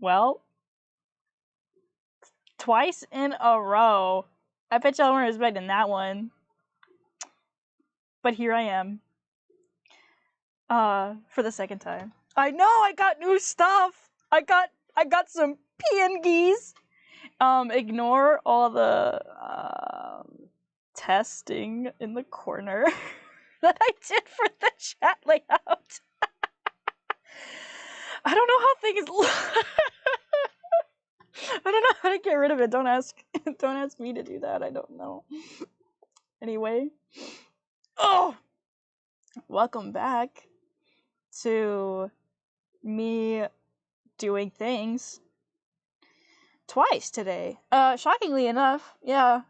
Well, twice in a row. I bet y'all weren't expecting that one. But here I am. For the second time. I know I got new stuff. I got some PNGs. Ignore all the testing in the corner that I did for the chat layout. I don't know how things I don't know how to get rid of it. Don't ask me to do that. I don't know. Anyway. Oh! Welcome back to me doing things twice today. Shockingly enough, yeah.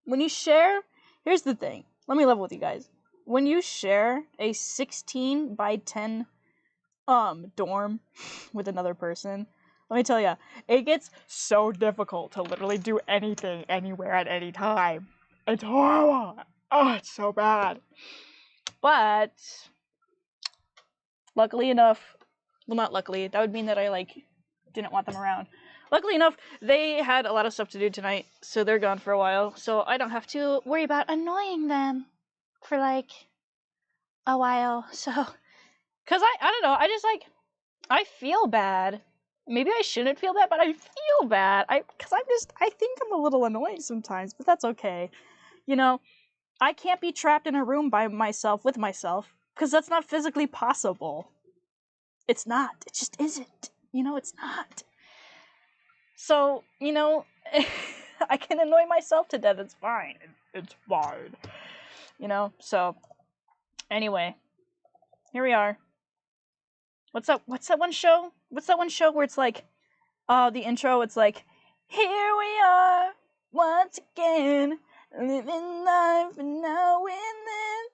When you share, here's the thing. Let me level with you guys. When you share a 16 by 10 dorm with another person, let me tell ya, it gets so difficult to literally do anything anywhere at any time. It's horrible. Oh, it's so bad. But luckily enough, well, not luckily, that would mean that I didn't want them around. Luckily enough, they had a lot of stuff to do tonight, so they're gone for a while, so I don't have to worry about annoying them for a while. So, cause I don't know, I feel bad. Maybe I shouldn't feel bad, but I feel bad. I think I'm a little annoying sometimes, but that's okay. You know, I can't be trapped in a room by myself with myself, because that's not physically possible. It's not. It just isn't. It's not. So, I can annoy myself to death. It's fine. It's fine. So, anyway. Here we are. What's that one show? What's that one show where it's like, the intro, it's like, here we are, once again, living life and now and then,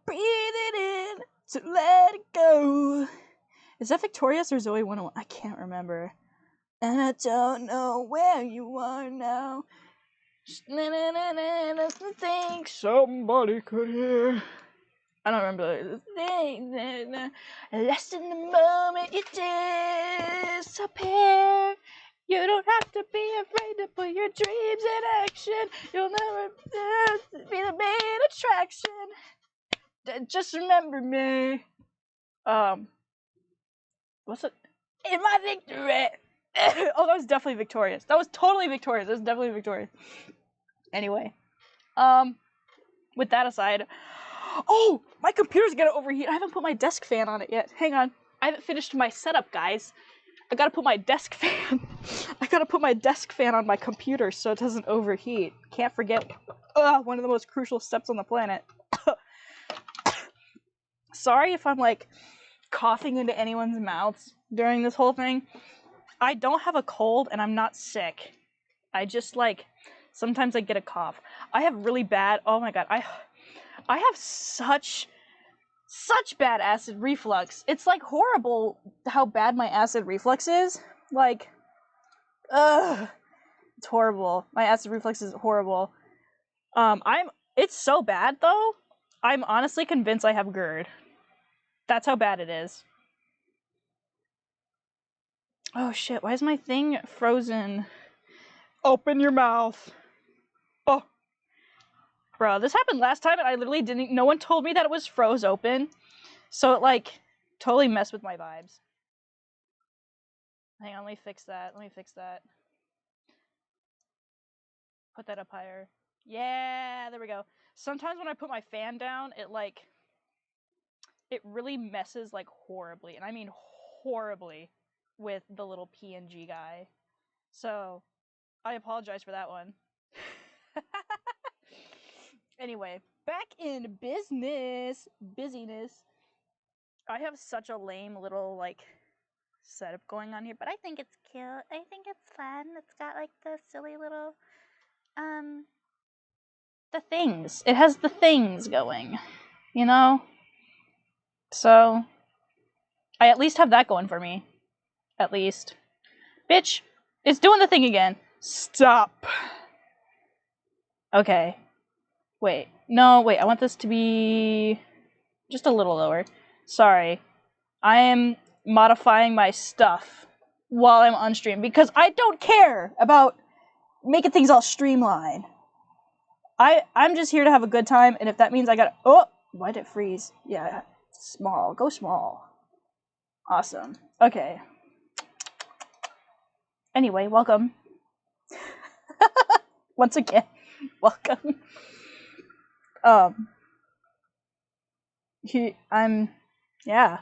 breathe it in, to let it go. Is that Victorious or Zoe 101? I can't remember. And I don't know where you are now. Think somebody could hear. I don't remember. Less in the moment you disappear. You don't have to be afraid to put your dreams in action. You'll never be the main attraction. Just remember me. What's it? In my victory. Oh, that was definitely Victorious. That was totally Victorious. That was definitely Victorious. Anyway, with that aside, oh, my computer's gonna overheat. I haven't put my desk fan on it yet. Hang on. I haven't finished my setup, guys. I gotta put my desk fan. I gotta put my desk fan on my computer so it doesn't overheat. Can't forget one of the most crucial steps on the planet. Sorry if I'm coughing into anyone's mouths during this whole thing. I don't have a cold and I'm not sick. I just sometimes I get a cough. I have really bad, oh my god, I have such bad acid reflux. It's horrible how bad my acid reflux is. It's horrible. My acid reflux is horrible. It's so bad though, I'm honestly convinced I have GERD. That's how bad it is. Oh shit, why is my thing frozen? Open your mouth. Oh. Bro, this happened last time and I literally no one told me that it was froze open. So it totally messed with my vibes. Hang on, let me fix that. Put that up higher. Yeah, there we go. Sometimes when I put my fan down, it really messes horribly, and I mean horribly, with the little PNG guy. So, I apologize for that one. Anyway, back in busyness. I have such a lame little setup going on here, but I think it's cute. I think it's fun. It's got the silly little the things. It has the things going, So I at least have that going for me. At least. Bitch, it's doing the thing again. Stop. Okay. Wait. No, wait. I want this to be Just a little lower. Sorry. I am modifying my stuff while I'm on stream because I don't care about making things all streamlined. I'm just here to have a good time, and if that means I gotta... Oh! Why did it freeze? Yeah, small. Go small. Awesome. Okay. Anyway, welcome. Once again, welcome. Yeah.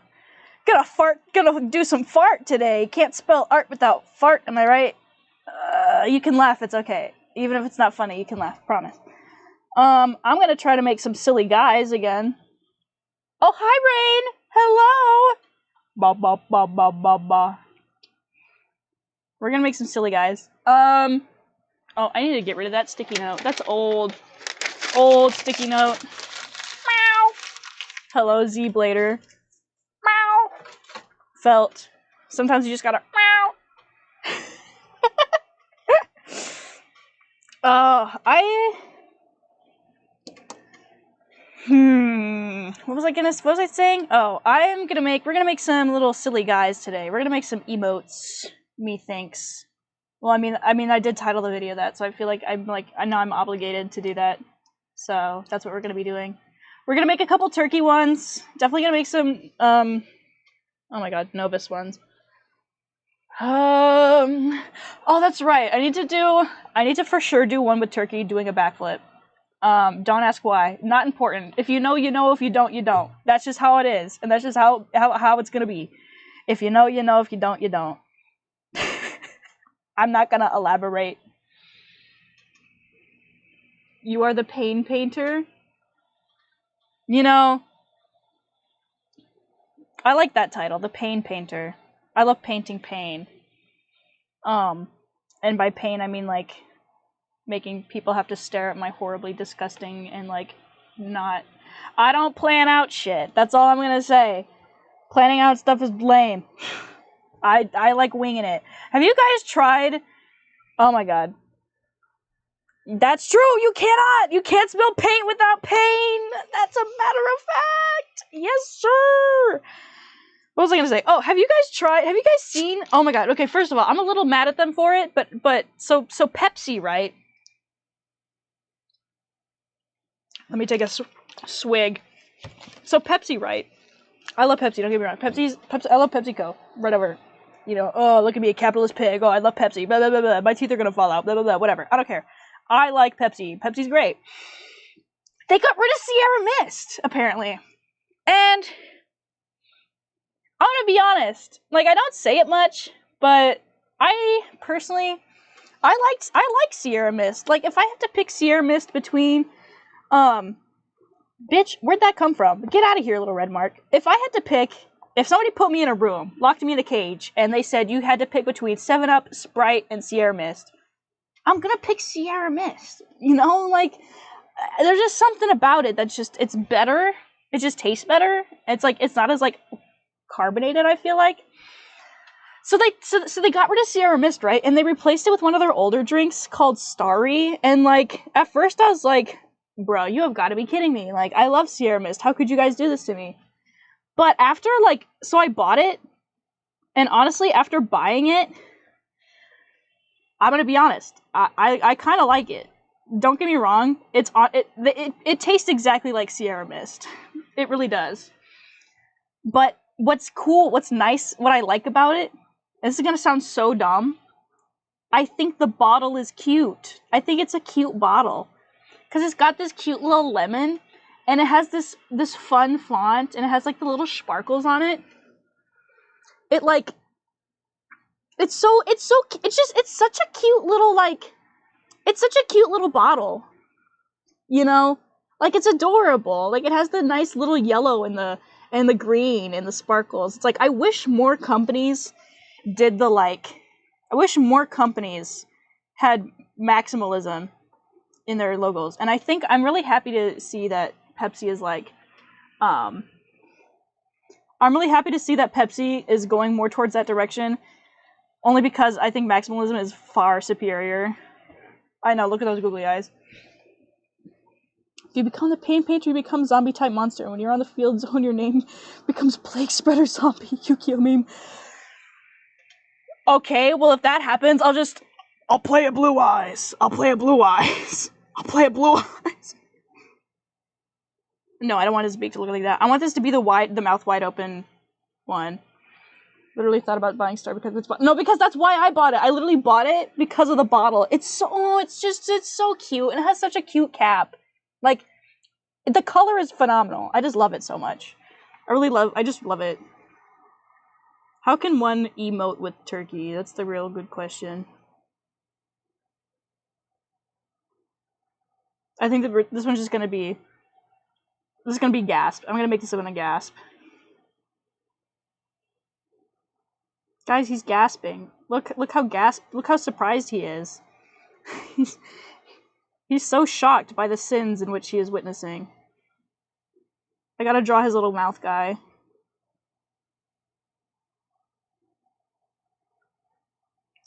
Gonna do some fart today. Can't spell art without fart, am I right? You can laugh, it's okay. Even if it's not funny, you can laugh, promise. I'm gonna try to make some silly guys again. Oh, hi, Rain! Hello! Ba ba ba ba ba ba. We're gonna make some silly guys. Oh, I need to get rid of that sticky note. That's old. Old sticky note. Meow! Hello, Z-Blader. Meow! Felt. Sometimes you just gotta meow! What was I saying? Oh, we're gonna make some little silly guys today. We're gonna make some emotes, methinks. Well, I mean, I did title the video that, so I feel like I know I'm obligated to do that. So, that's what we're gonna be doing. We're gonna make a couple turkey ones. Definitely gonna make some, oh my god, Novus ones. Oh, that's right. I need to for sure do one with turkey doing a backflip. Don't ask why. Not important. If you know, you know. If you don't, you don't. That's just how it is. And that's just how it's gonna be. If you know, you know. If you don't, you don't. I'm not gonna elaborate. You are the pain painter? You know, I like that title, the pain painter. I love painting pain. And by pain, I mean, like, making people have to stare at my horribly disgusting and, like, not... I don't plan out shit. That's all I'm gonna say. Planning out stuff is lame. I like winging it. Have you guys tried... Oh my god. That's true! You can't spell paint without pain! That's a matter of fact! Yes, sir! What was I gonna say? Oh, have you guys seen... Oh my god, okay, first of all, I'm a little mad at them for it, but, so Pepsi, right? Let me take a swig. So Pepsi, right? I love Pepsi, don't get me wrong. Pepsi, I love PepsiCo. Whatever. You know, oh, look at me, a capitalist pig. Oh, I love Pepsi. Blah, blah, blah, blah. My teeth are gonna fall out. Blah, blah, blah. Whatever. I don't care. I like Pepsi. Pepsi's great. They got rid of Sierra Mist, apparently. And I'm gonna be honest. Like, I don't say it much, but I personally, I like Sierra Mist. Like, if I have to pick Sierra Mist between, bitch, where'd that come from? Get out of here, little red mark. If I had to pick, if somebody put me in a room, locked me in a cage, and they said you had to pick between 7-Up, Sprite, and Sierra Mist, I'm gonna pick Sierra Mist. You know, like, there's just something about it that's just, it's better. It just tastes better. It's like, it's not as, like, carbonated, I feel like. So they got rid of Sierra Mist, right? And they replaced it with one of their older drinks called Starry. And, like, at first I was like, bro, you have got to be kidding me. Like, I love Sierra Mist. How could you guys do this to me? But after, like, so I bought it. And honestly, after buying it, I'm gonna be honest. I kind of like it. Don't get me wrong. It tastes exactly like Sierra Mist. It really does. But what's cool, what's nice, what I like about it, and this is gonna sound so dumb, I think the bottle is cute. I think it's a cute bottle. Because it's got this cute little lemon, and it has this fun font, and it has, like, the little sparkles on it. It's such a cute little, like, it's such a cute little bottle. You know? Like, it's adorable. Like, it has the nice little yellow and the green and the sparkles. It's like, I wish more companies did the, like, I wish more companies had maximalism in their logos. And I think I'm really happy to see that Pepsi is, like, I'm really happy to see that Pepsi is going more towards that direction. Only because I think maximalism is far superior. I know, look at those googly eyes. If you become the pain painter, you become zombie-type monster. When you're on the field zone, your name becomes Plague Spreader Zombie. Yu-Gi-Oh meme. Okay, well, if that happens, I'll play it Blue Eyes. I'll play it Blue Eyes. I'll play it Blue Eyes. No, I don't want his beak to look like that. I want this to be the mouth wide open one. Literally thought about buying Star because it's no, because that's why I bought it. I literally bought it because of the bottle. It's so cute, and it has such a cute cap. Like, the color is phenomenal. I just love it so much. I just love it. How can one emote with turkey? That's the real good question. I think that this one's just gonna be. This is gonna be gasp. I'm gonna make this one a gasp. Guys, he's gasping. Look how surprised he is. He's so shocked by the sins in which he is witnessing. I gotta draw his little mouth guy.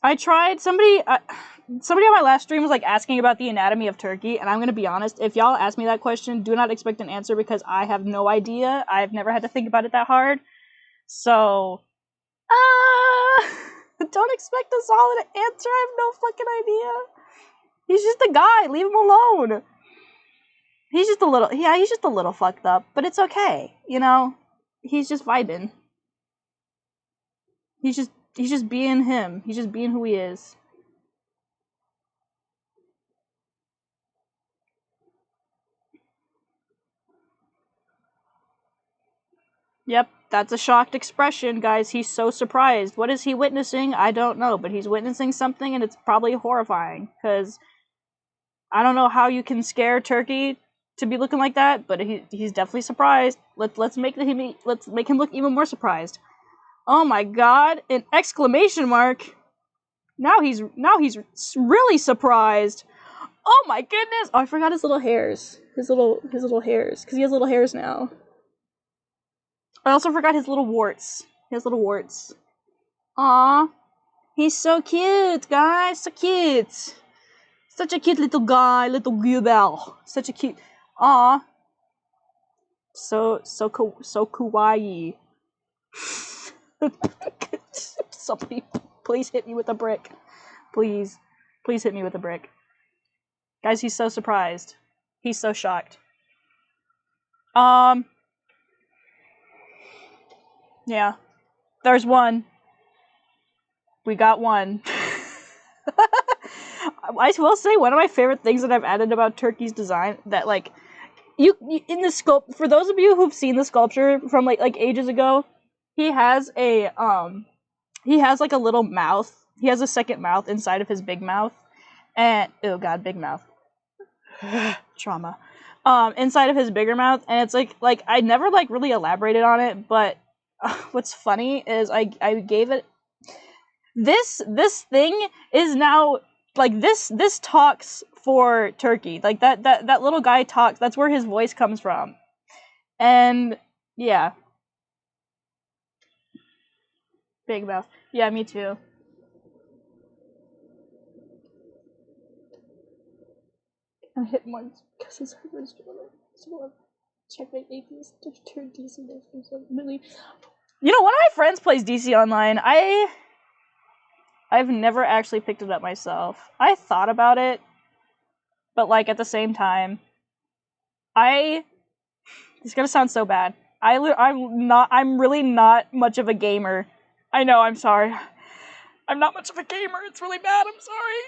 I tried, somebody on my last stream was like asking about the anatomy of turkey, and I'm gonna be honest, if y'all ask me that question, do not expect an answer because I have no idea. I've never had to think about it that hard. So, don't expect a solid answer. I have no fucking idea. He's just a guy. Leave him alone. He's just a little fucked up, but it's okay. You know, he's just vibing. He's just being him. He's just being who he is. Yep, that's a shocked expression, guys. He's so surprised. What is he witnessing? I don't know, but he's witnessing something, and it's probably horrifying, because I don't know how you can scare Turkey to be looking like that, but he's definitely surprised. Let's make him look even more surprised. Oh my god, an exclamation mark. Now he's really surprised. Oh my goodness. Oh, I forgot his little hairs. His little hairs, because he has little hairs now. I also forgot his little warts. He has little warts. Aww. He's so cute, guys. So cute. Such a cute little guy, little Gubel. Such a cute. Aww. So kawaii. Somebody, please hit me with a brick. Please. Please hit me with a brick. Guys, he's so surprised. He's so shocked. Yeah. There's one. We got one. I will say one of my favorite things that I've added about Turkey's design that like you in the sculpt for those of you who've seen the sculpture from like ages ago, he has like a little mouth. He has a second mouth inside of his big mouth. And oh god, big mouth. Trauma. Inside of his bigger mouth, and it's like I never like really elaborated on it, but what's funny is I gave it this thing is now like this talks for Turkey. Like that little guy talks. That's where his voice comes from. And yeah. Big mouth. Yeah, me too. I hit once because his husband's doing it. So checkmate atheist to turn DC really. You know, one of my friends plays DC online. I've never actually picked it up myself. I thought about it, but like at the same time, it's gonna sound so bad. I'm really not much of a gamer. I know, I'm sorry. I'm not much of a gamer. It's really bad. I'm sorry.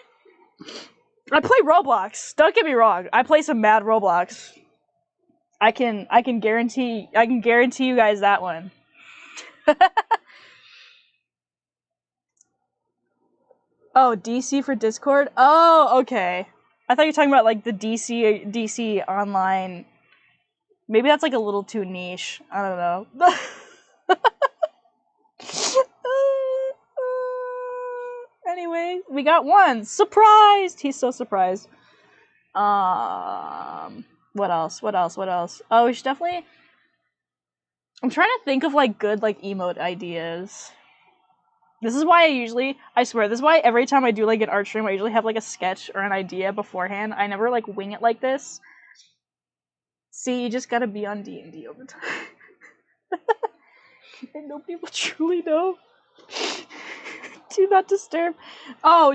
I play Roblox. Don't get me wrong. I play some mad Roblox. I can guarantee you guys that one. Oh, DC for Discord? Oh, okay. I thought you were talking about like the DC online. Maybe that's like a little too niche. I don't know. Anyway, we got one. Surprised! He's so surprised. What else? Oh, we should definitely... I'm trying to think of like good like emote ideas. This is why I swear, this is why every time I do like an art stream, I usually have like a sketch or an idea beforehand. I never like wing it like this. See, you just gotta be on D&D all the time. And nobody will truly know. Do not disturb. Oh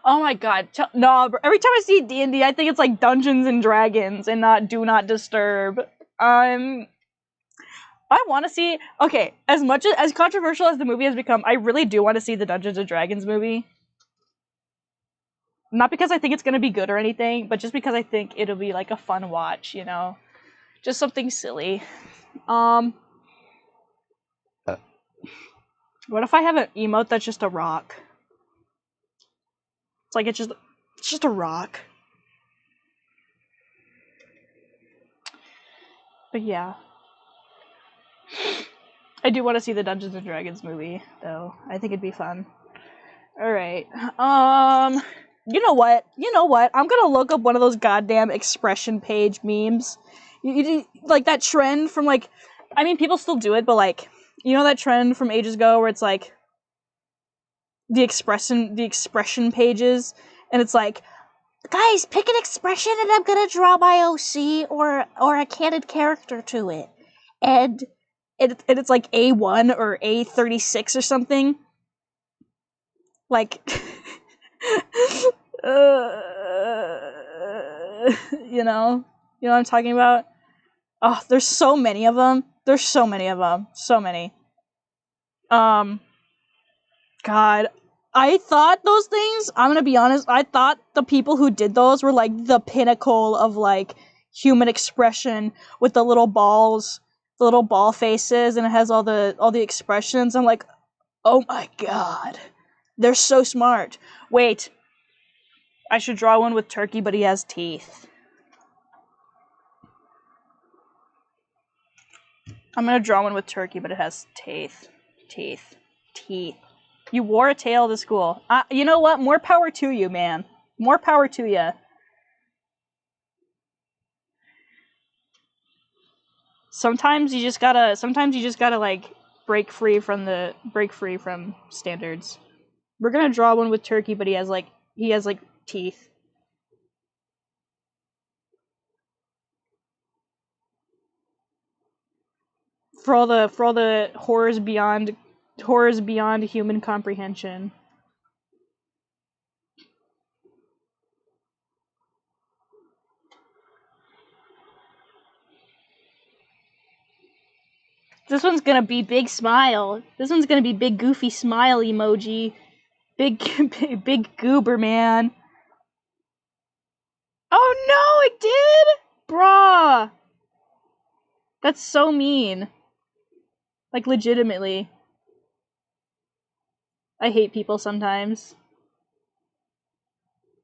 my god. No, every time I see D&D, I think it's like Dungeons and Dragons and not Do Not Disturb. I want to see... Okay, as controversial as the movie has become, I really do want to see the Dungeons and Dragons movie. Not because I think it's gonna be good or anything, but just because I think it'll be like a fun watch, you know? Just something silly. What if I have an emote that's just a rock? It's like, it's just a rock. But yeah. I do want to see the Dungeons and Dragons movie, though. I think it'd be fun. Alright. You know what? I'm gonna look up one of those goddamn expression page memes. Like that trend from like... I mean, people still do it, but like... You know that trend from ages ago where it's like... The expression pages, and it's like... Guys, pick an expression and I'm gonna draw my OC or a canon character to it. And it's like A1 or A36 or something. Like... you know what I'm talking about? Oh, there's so many of them. So many. God, I thought those things, I'm gonna be honest, I thought the people who did those were like the pinnacle of like human expression with the little balls, the little ball faces, and it has all the expressions. I'm like, oh my god, they're so smart. Wait, I should draw one with Turkey, but he has teeth. I'm gonna draw one with Turkey, but it has teeth. Teeth. You wore a tail to school. You know what? More power to you, man. More power to you. Sometimes you just gotta like break free from standards. We're gonna draw one with Turkey, but he has like teeth. For all the horrors beyond human comprehension. This one's gonna be big smile. This one's gonna be big goofy smile emoji. Big goober man. Oh no, it did! Bruh! That's so mean. Like, legitimately. I hate people sometimes.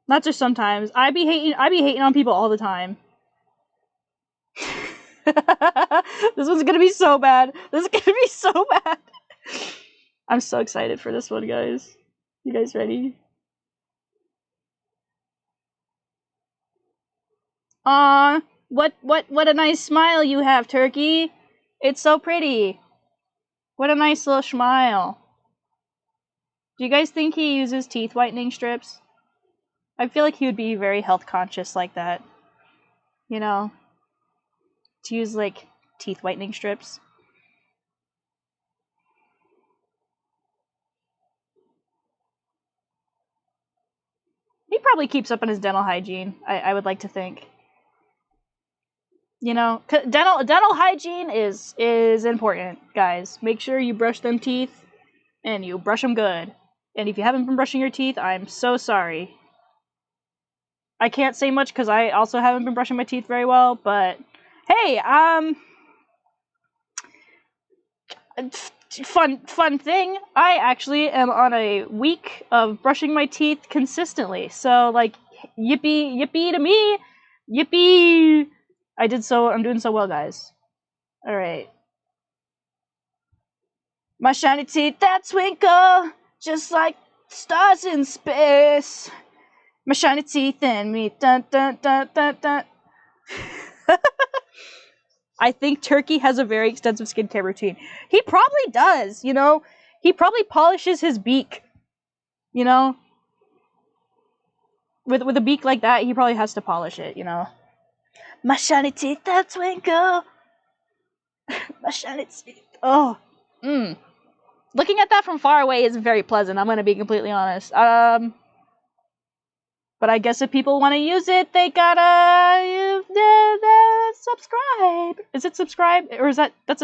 Not just sometimes. I be hating on people all the time. This one's gonna be so bad. This is gonna be so bad. I'm so excited for this one, guys. You guys ready? Aw, what a nice smile you have, Turkey. It's so pretty. What a nice little smile. Do you guys think he uses teeth whitening strips? I feel like he would be very health conscious like that. You know? To use, like, teeth whitening strips. He probably keeps up on his dental hygiene, I would like to think. You know, dental hygiene is important, guys. Make sure you brush them teeth, and you brush them good. And if you haven't been brushing your teeth, I'm so sorry. I can't say much because I also haven't been brushing my teeth very well, but hey, fun thing, I actually am on a week of brushing my teeth consistently. So like, yippee to me, yippee! I'm doing so well, guys. All right. My shiny teeth that twinkle just like stars in space. My shiny teeth and me, dun dun dun dun dun. I think Turkey has a very extensive skincare routine. He probably does, you know? He probably polishes his beak, you know? With a beak like that, he probably has to polish it, you know? My shiny teeth that twinkle. My shiny teeth. Oh. Looking at that from far away isn't very pleasant, I'm gonna be completely honest. But I guess if people want to use it, they gotta subscribe. Is it subscribe? Or is that's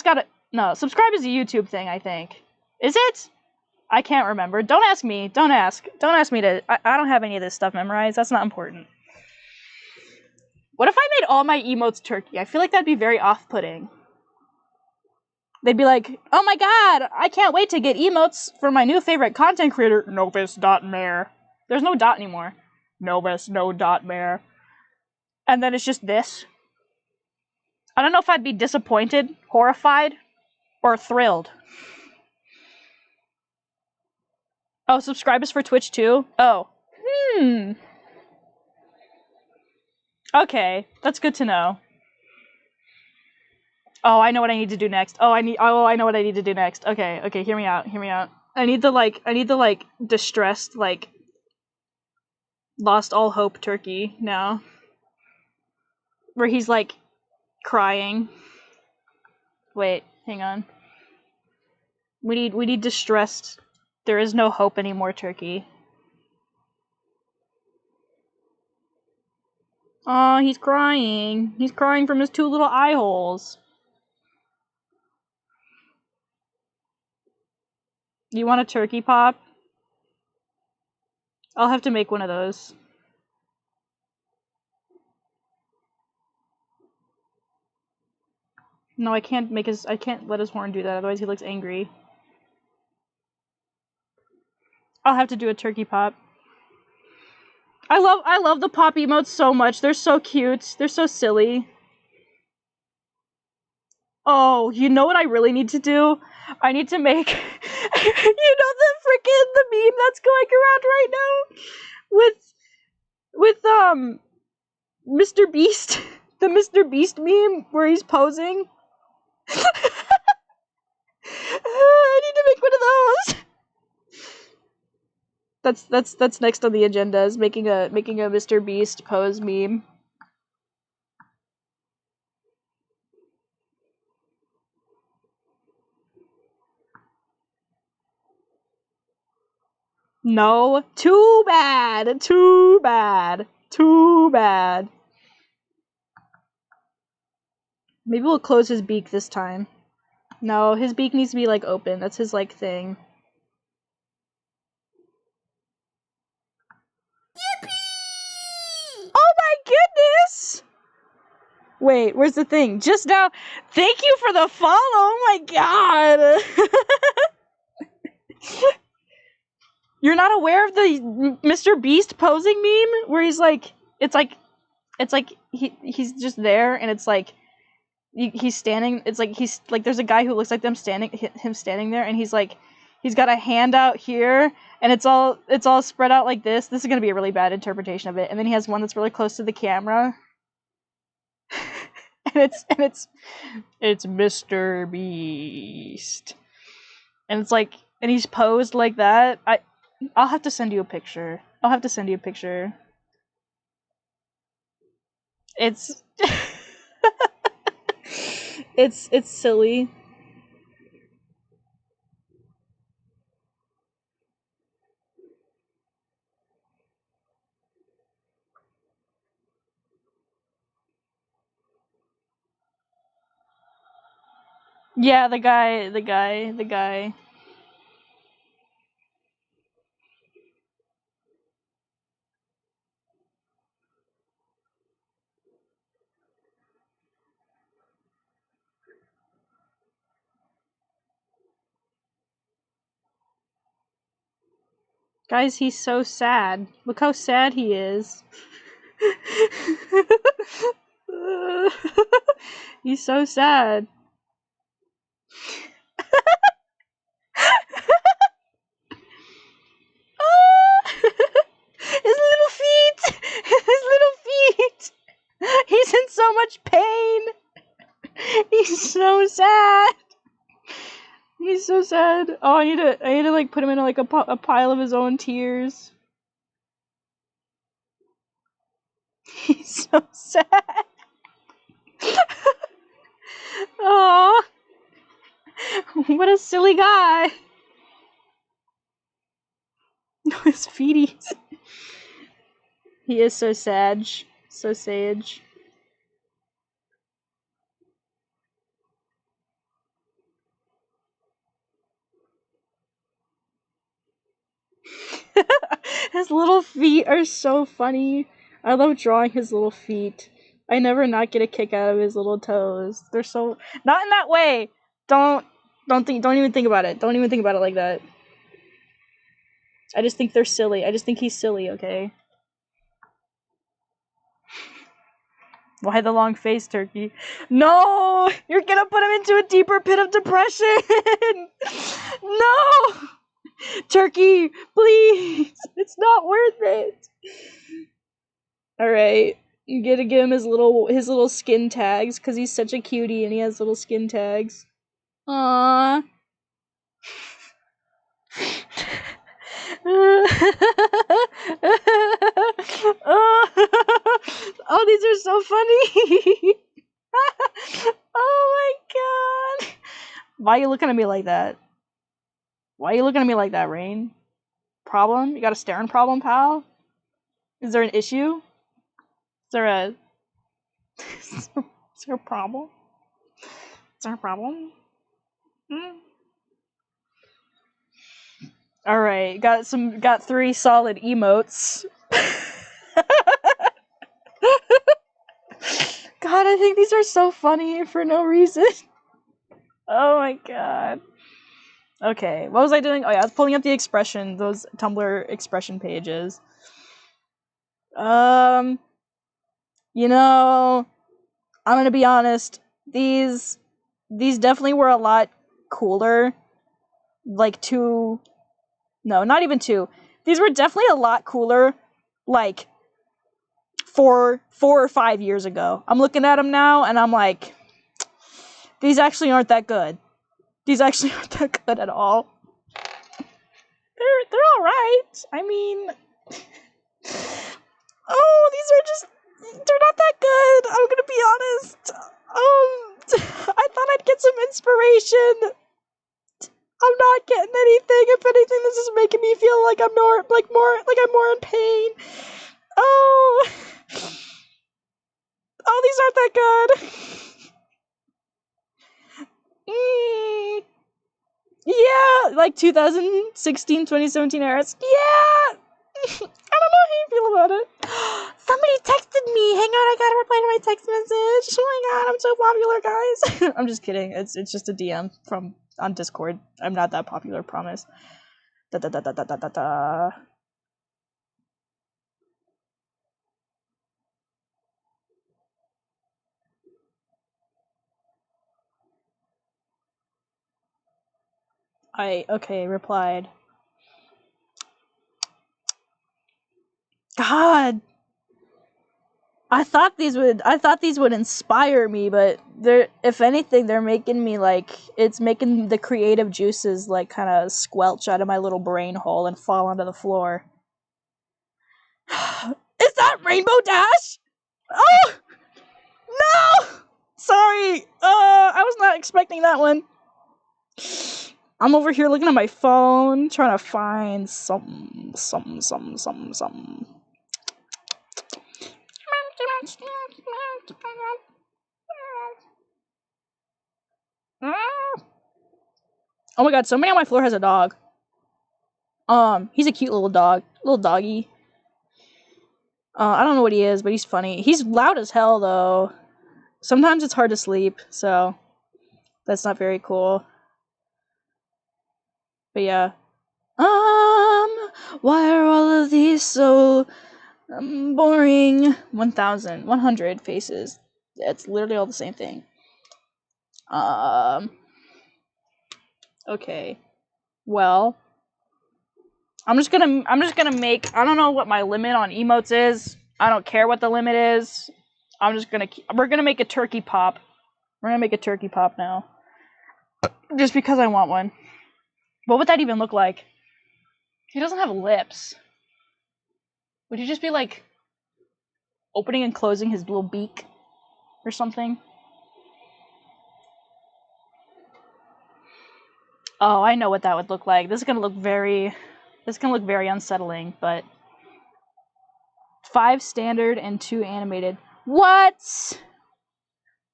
gotta, no, subscribe is a YouTube thing, I think. Is it? I can't remember. Don't ask me. Don't ask me to, I don't have any of this stuff memorized. That's not important. What if I made all my emotes turkey? I feel like that'd be very off-putting. They'd be like, oh my god, I can't wait to get emotes for my new favorite content creator, Novus.Mare. There's no dot anymore. Novus, no dot Mare. And then it's just this. I don't know if I'd be disappointed, horrified, or thrilled. Oh, subscribers for Twitch too? Oh. Okay, that's good to know. Oh, I know what I need to do next. I know what I need to do next. Okay, hear me out. I need the distressed, lost all hope turkey now. Where he's, crying. Wait, hang on. We need distressed, there is no hope anymore turkey. Oh, he's crying. He's crying from his 2 little eye holes. You want a turkey pop? I'll have to make one of those. No, I can't let his horn do that, otherwise he looks angry. I'll have to do a turkey pop. I love the pop emotes so much. They're so cute. They're so silly. Oh, you know what I really need to do? I need to make the meme that's going around right now with Mr. Beast. The Mr. Beast meme where he's posing. I need to make one of those. That's next on the agenda, is making a Mr. Beast pose meme. No, too bad. Maybe we'll close his beak this time. No, his beak needs to be open. That's his thing. Yippee! Oh my goodness! Wait, where's the thing? Just now. Thank you for the follow. Oh my god. You're not aware of the Mr. Beast posing meme where he's he's just there and it's he's standing. It's he's there's a guy who looks like him standing there, and he's got a hand out here, and it's all spread out like this. This is gonna be a really bad interpretation of it. And then he has one that's really close to the camera, and it's Mr. Beast, and it's and he's posed like that. I'll have to send you a picture. It's it's silly. Yeah, the guy. Guys, he's so sad. Look how sad he is. He's so sad. His little feet! He's in so much pain! He's so sad! He's so sad. Oh, I need to put him in a pile of his own tears. He's so sad. Aww. What a silly guy. His feeties. He is so sage. So sage. His little feet are so funny. I love drawing his little feet. I never not get a kick out of his little toes. They're so not in that way. Don't even think about it. Don't even think about it like that. I just think they're silly. I just think he's silly, okay? Why the long face, Turkey? No! You're gonna put him into a deeper pit of depression! No! Turkey, please! It's not worth it! Alright. You gotta give him his little skin tags, because he's such a cutie and he has little skin tags. Aww. Oh, these are so funny! Oh my god! Why are you looking at me like that? Why are you looking at me like that, Rain? Problem? You got a staring problem, pal? Is there an issue? Is there a... Is there a problem? Is there a problem? Alright, got 3 solid emotes. God, I think these are so funny for no reason. Oh my god. Okay, what was I doing? Oh yeah, I was pulling up the expression, those Tumblr expression pages. You know, I'm gonna be honest, these definitely were a lot cooler. Like 2... No, not even 2. These were definitely a lot cooler, like, 4 or 5 years ago. I'm looking at them now, and I'm like, these actually aren't that good. These actually aren't that good at all. They're alright. I mean... Oh, these are just... They're not that good. I'm gonna be honest. I thought I'd get some inspiration. I'm not getting anything. If anything, this is making me feel like I'm more in pain. Oh, these aren't that good. Yeah, like 2016, 2017 eras. Yeah. I don't know how you feel about it. Somebody texted me. Hang on, I gotta reply to my text message. Oh my god, I'm so popular, guys. I'm just kidding. It's just a DM on Discord. I'm not that popular, promise. Da da da da da da da da. Okay, replied. God. I thought these would inspire me, but if anything, they're making me like, it's making the creative juices like kind of squelch out of my little brain hole and fall onto the floor. Is that Rainbow Dash? Oh! No! Sorry. I was not expecting that one. I'm over here looking at my phone, trying to find something. Oh my god, somebody on my floor has a dog. He's a cute little dog. Little doggy. I don't know what he is, but he's funny. He's loud as hell, though. Sometimes it's hard to sleep, so that's not very cool. But yeah. Why are all of these so boring? 100 faces. It's literally all the same thing. Okay. Well, I'm just gonna make, I don't know what my limit on emotes is. I don't care what the limit is. We're gonna make a turkey pop. We're gonna make a turkey pop now. Just because I want one. What would that even look like? He doesn't have lips. Would he just be like... opening and closing his little beak or something. Oh, I know what that would look like. This is gonna look very unsettling, but 5 standard and 2 animated. What?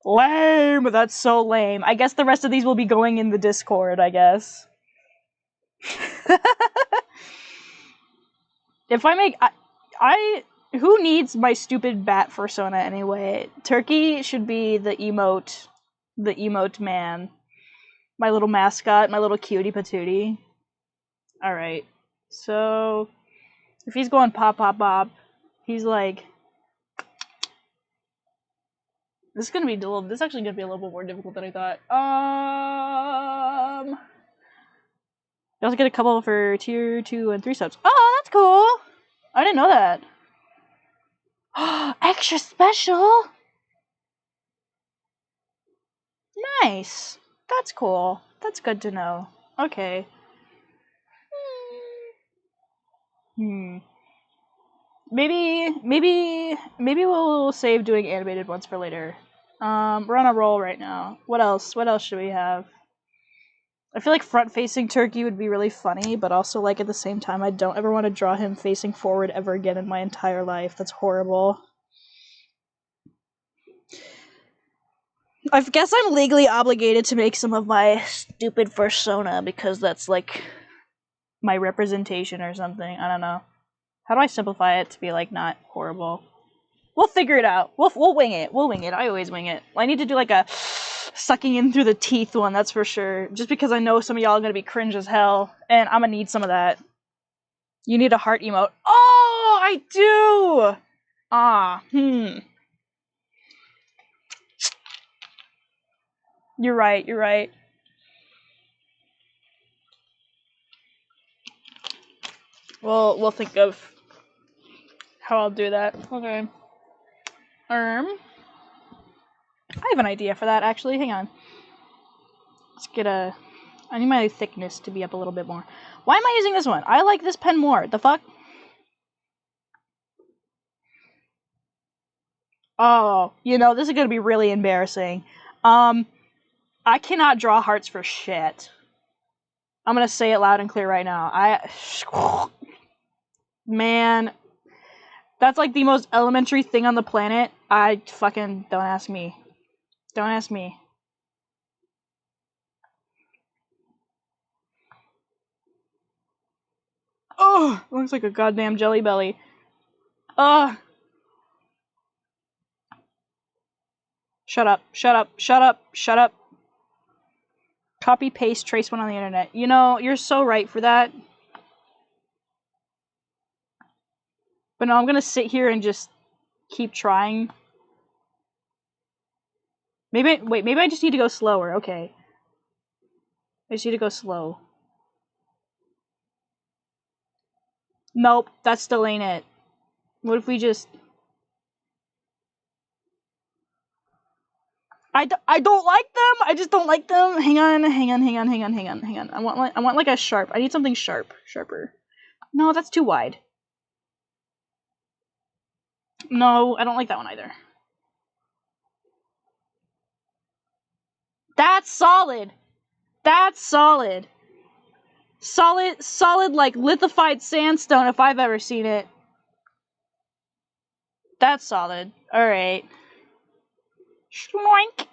Lame! That's so lame. I guess the rest of these will be going in the Discord, I guess. If I make... who needs my stupid bat persona anyway? Turkey should be the emote man. My little mascot, my little cutie patootie. Alright. So, if he's going pop pop pop, he's like... This is actually gonna be a little bit more difficult than I thought. You also get a couple for tier 2 and 3 subs. Oh, that's cool! I didn't know that. Extra special! Nice! That's cool. That's good to know. Okay. Maybe we'll save doing animated ones for later. We're on a roll right now. What else? What else should we have? I feel like front-facing Turkey would be really funny, but also, like, at the same time, I don't ever want to draw him facing forward ever again in my entire life. That's horrible. I guess I'm legally obligated to make some of my stupid persona, because that's, like, my representation or something. I don't know. How do I simplify it to be, like, not horrible? We'll figure it out. We'll wing it. We'll wing it. I always wing it. I need to do, like, a sucking in through the teeth one, that's for sure. Just because I know some of y'all are gonna be cringe as hell, and I'm gonna need some of that. You need a heart emote. Oh, I do! You're right. We'll think of how I'll do that. Okay. I have an idea for that, actually. Hang on. Let's get I need my thickness to be up a little bit more. Why am I using this one? I like this pen more. The fuck? Oh, this is gonna be really embarrassing. I cannot draw hearts for shit. I'm gonna say it loud and clear right now. Man, that's like the most elementary thing on the planet. I fucking... Don't ask me. Don't ask me. Oh, looks like a goddamn jelly belly. Ugh. Shut up. Copy, paste, trace one on the internet. You're so right for that. But no, I'm gonna sit here and just keep trying. Maybe I just need to go slower. Okay. I just need to go slow. Nope, that still ain't it. What if we just... I don't like them! I just don't like them! Hang on. I want like a sharp. I need something sharper. No, that's too wide. No, I don't like that one either. That's solid! That's solid! Solid like lithified sandstone if I've ever seen it. That's solid. Alright. Schloink!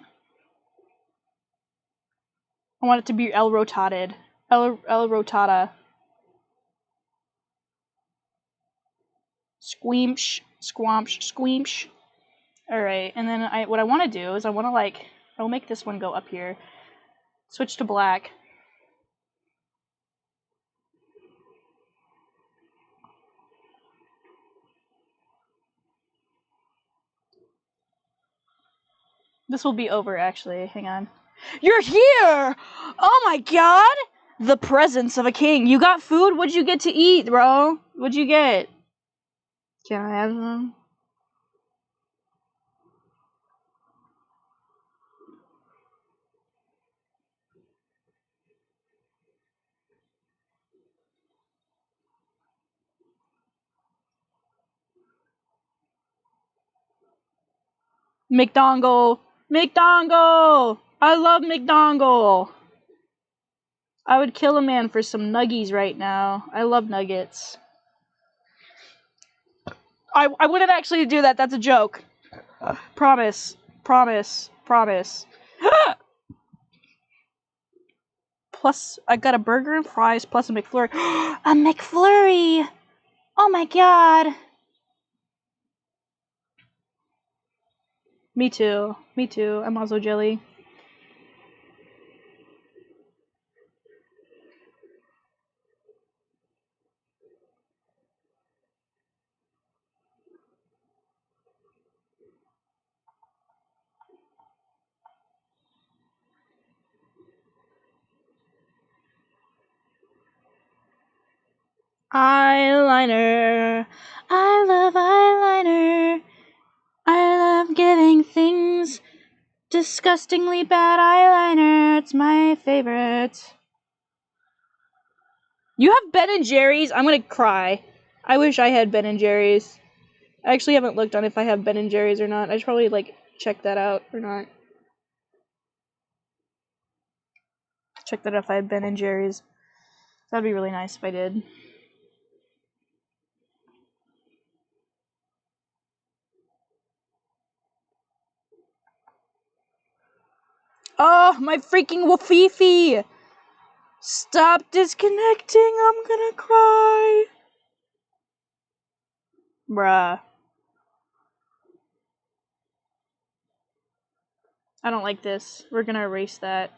I want it to be El Rotated. El Rotata. Squeamsh. Squamsh. Squeamsh. Alright, and then what I want to do is I'll make this one go up here. Switch to black. This will be over, actually. Hang on. You're here! Oh my god! The presence of a king. You got food? What'd you get to eat, bro? What'd you get? Can I have some? McDongle! McDongle! I love McDongle! I would kill a man for some nuggies right now. I love nuggets. I wouldn't actually do that. That's a joke. Promise. Promise. Promise. Plus, I got a burger and fries plus a McFlurry. A McFlurry! Oh my god! Me too. Me too. I'm also jelly. Eyeliner. I love eyeliner. I love giving things disgustingly bad eyeliner. It's my favorite. You have Ben and Jerry's? I'm gonna cry. I wish I had Ben and Jerry's. I actually haven't looked on if I have Ben and Jerry's or not. I should probably, like, check that out or not. Check that out if I had Ben and Jerry's. That'd be really nice if I did. Oh, my freaking Wafifi! Stop disconnecting, I'm gonna cry! Bruh. I don't like this. We're gonna erase that.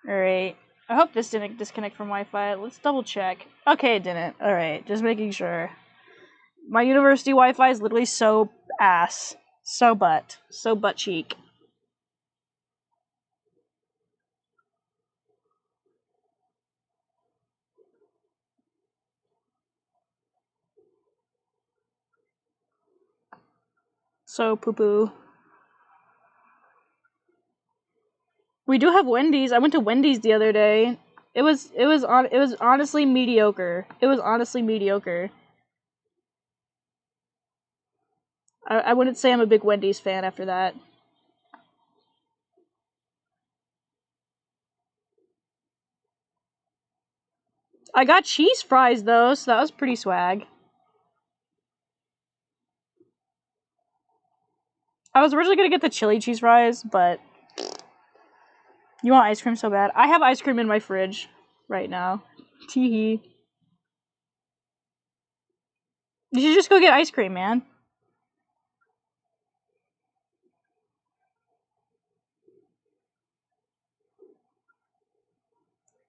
Alright. I hope this didn't disconnect from Wi-Fi. Let's double check. Okay, it didn't. Alright, just making sure. My university Wi-Fi is literally so ass. So butt. So butt cheek. So poo-poo. We do have Wendy's. I went to Wendy's the other day. It was honestly mediocre. It was honestly mediocre. I wouldn't say I'm a big Wendy's fan after that. I got cheese fries though, so that was pretty swag. I was originally gonna get the chili cheese fries, but you want ice cream so bad. I have ice cream in my fridge right now. Teehee. You should just go get ice cream, man.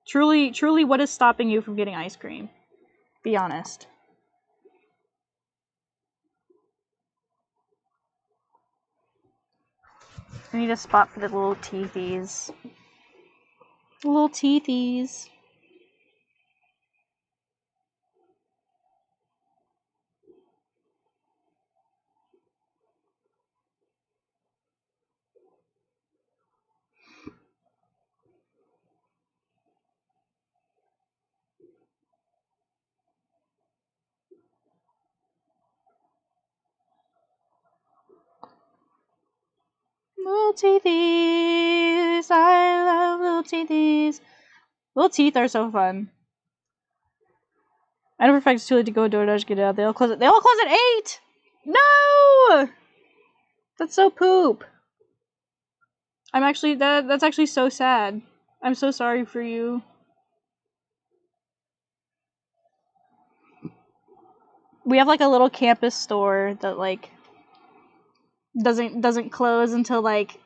Truly, what is stopping you from getting ice cream? Be honest. I need a spot for the little teethies. Little teethies. Little teethies. I love little teethies. Little teeth are so fun. I never fact it's too late to go DoorDash, get out. They all close at 8! No! That's so poop. I'm actually, that's actually so sad. I'm so sorry for you. We have like a little campus store that like doesn't close until like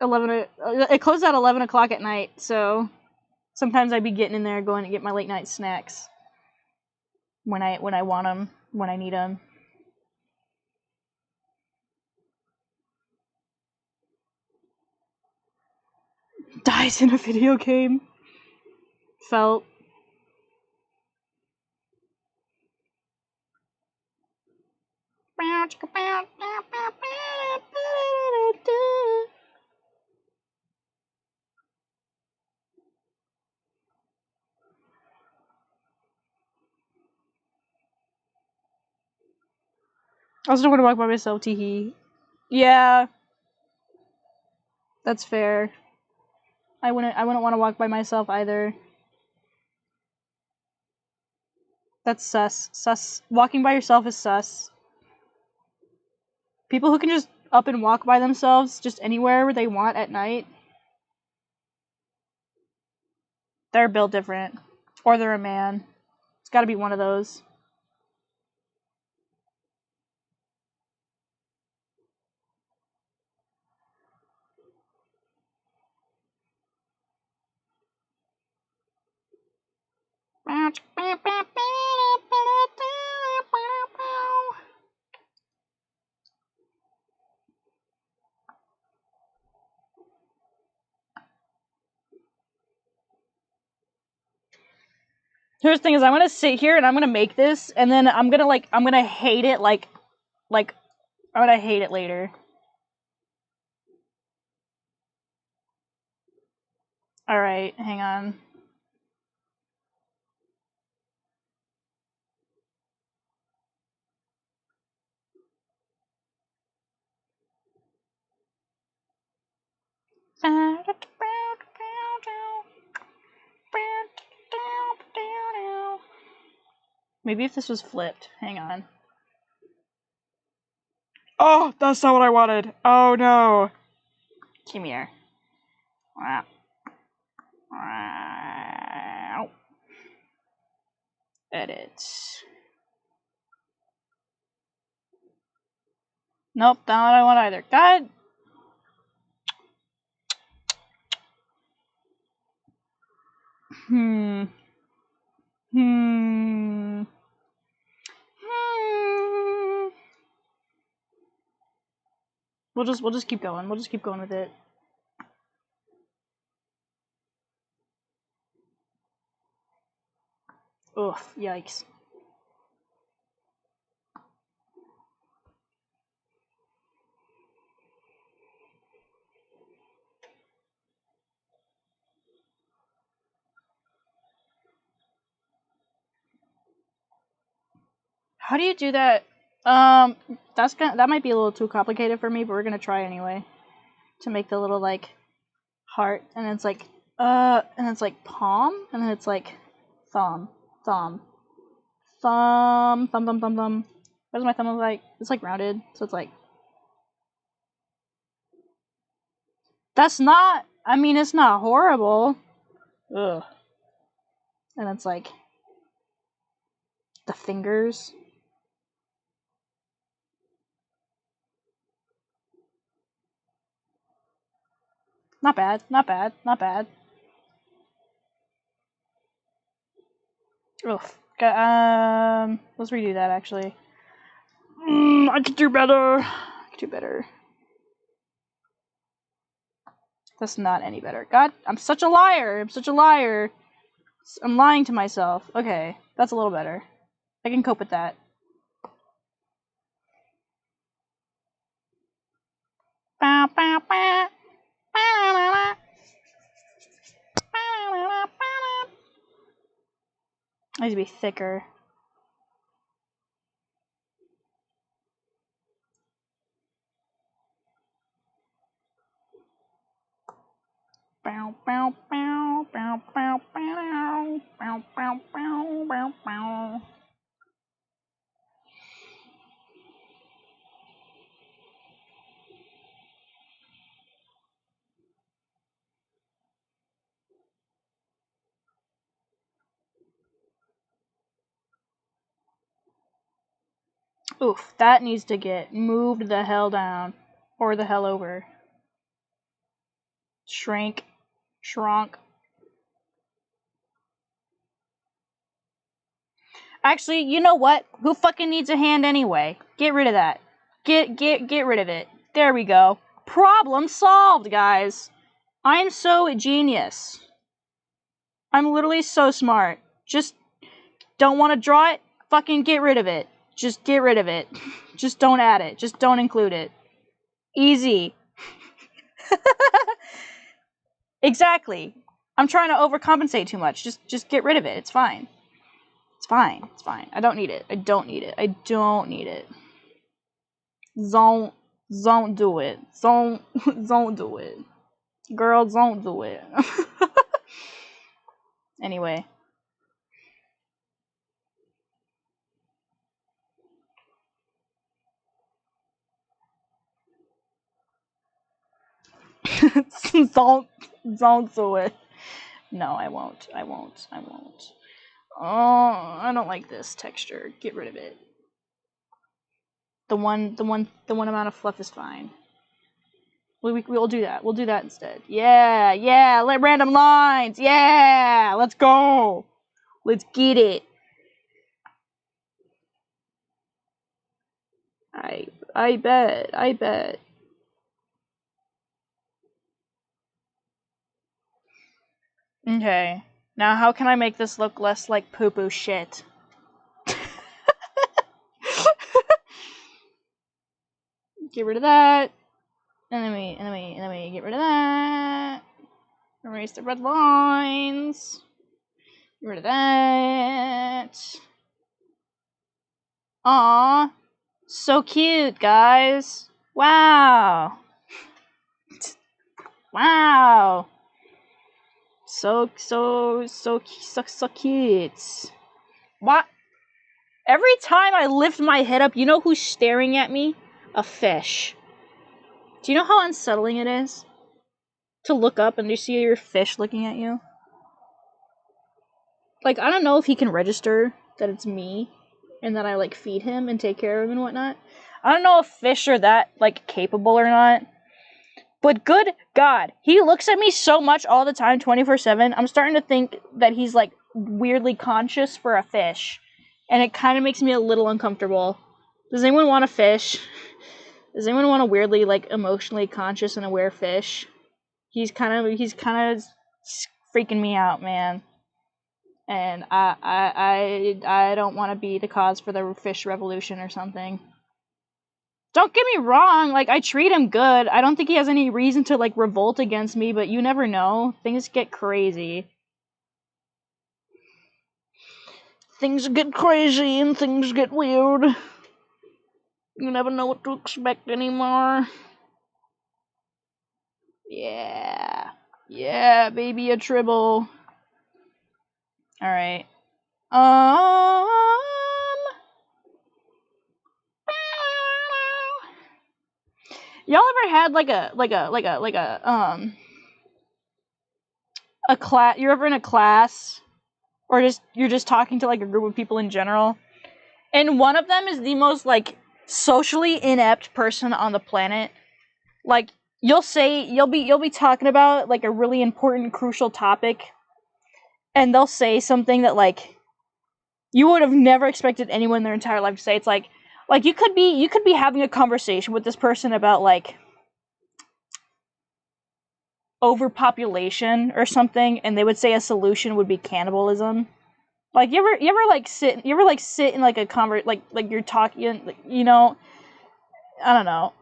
11. It closes at 11 o'clock at night, so sometimes I'd be getting in there going to get my late night snacks when I want them, when I need them. Dies in a video game. Felt. I also don't want to walk by myself, teehee. Yeah. That's fair. I wouldn't want to walk by myself either. That's sus. Sus. Walking by yourself is sus. People who can just up and walk by themselves just anywhere they want at night, they're built different. Or they're a man. It's gotta be one of those. Here's the thing is I'm gonna sit here and I'm gonna make this and then I'm gonna hate it like I'm gonna hate it later. Alright, hang on. Maybe if this was flipped. Hang on. Oh, that's not what I wanted. Oh no. Come here. Edit. Nope, not what I want either. God. We'll just keep going. We'll just keep going with it. Ugh, yikes. How do you do that? That might be a little too complicated for me, but we're gonna try anyway. To make the little like heart, and it's like and it's like palm, and then it's like thumb. What does my thumb look like? It's like rounded, so it's like. That's not. I mean, it's not horrible. Ugh. And it's like the fingers. Not bad. Not bad. Not bad. Oof. Let's redo that actually. I could do better. I could do better. That's not any better. God, I'm such a liar. I'm such a liar. I'm lying to myself. Okay, that's a little better. I can cope with that. It needs to be thicker. Oof, that needs to get moved the hell down. Or the hell over. Shrunk. Actually, you know what? Who fucking needs a hand anyway? Get rid of that. Get rid of it. There we go. Problem solved, guys. I'm so genius. I'm literally so smart. Just don't want to draw it? Fucking get rid of it. Just get rid of it. Just don't add it. Just don't include it. Easy. Exactly. I'm trying to overcompensate too much. Just get rid of it. It's fine. It's fine. It's fine. I don't need it. I don't need it. I don't need it. Don't Don't do it. Don't do it. Girl, don't do it. Anyway. don't do it. No, I won't. I won't. Oh, I don't like this texture. Get rid of it. The one amount of fluff is fine. We'll do that. We'll do that instead. Yeah. Let random lines. Yeah, let's go. Let's get it. I bet. Okay. Now how can I make this look less like poo-poo shit? Get rid of that. And then we get rid of that. Erase the red lines. Get rid of that. Aww. So cute, guys. Wow. Wow. So cute. What? Every time I lift my head up, you know who's staring at me? A fish. Do you know how unsettling it is? To look up and you see your fish looking at you? Like, I don't know if he can register that it's me and that I, like, feed him and take care of him and whatnot. I don't know if fish are that, like, capable or not. But good God, he looks at me so much all the time, 24/7. I'm starting to think that he's, like, weirdly conscious for a fish. And it kind of makes me a little uncomfortable. Does anyone want a fish? Does anyone want a weirdly, like, emotionally conscious and aware fish? He's kind of freaking me out, man. And I don't want to be the cause for the fish revolution or something. Don't get me wrong, like, I treat him good. I don't think he has any reason to, like, revolt against me, but you never know. Things get crazy. Things get crazy and things get weird. You never know what to expect anymore. Yeah. Yeah, baby, a tribble. Alright. Y'all ever had a class? You're ever in a class, or you're just talking to like a group of people in general, and one of them is the most like socially inept person on the planet. Like you'll be talking about like a really important, crucial topic, and they'll say something that like you would have never expected anyone in their entire life to say. It's like you could be having a conversation with this person about like overpopulation or something, and they would say a solution would be cannibalism. Like you ever like sit in like a like you're talking, you know, I don't know.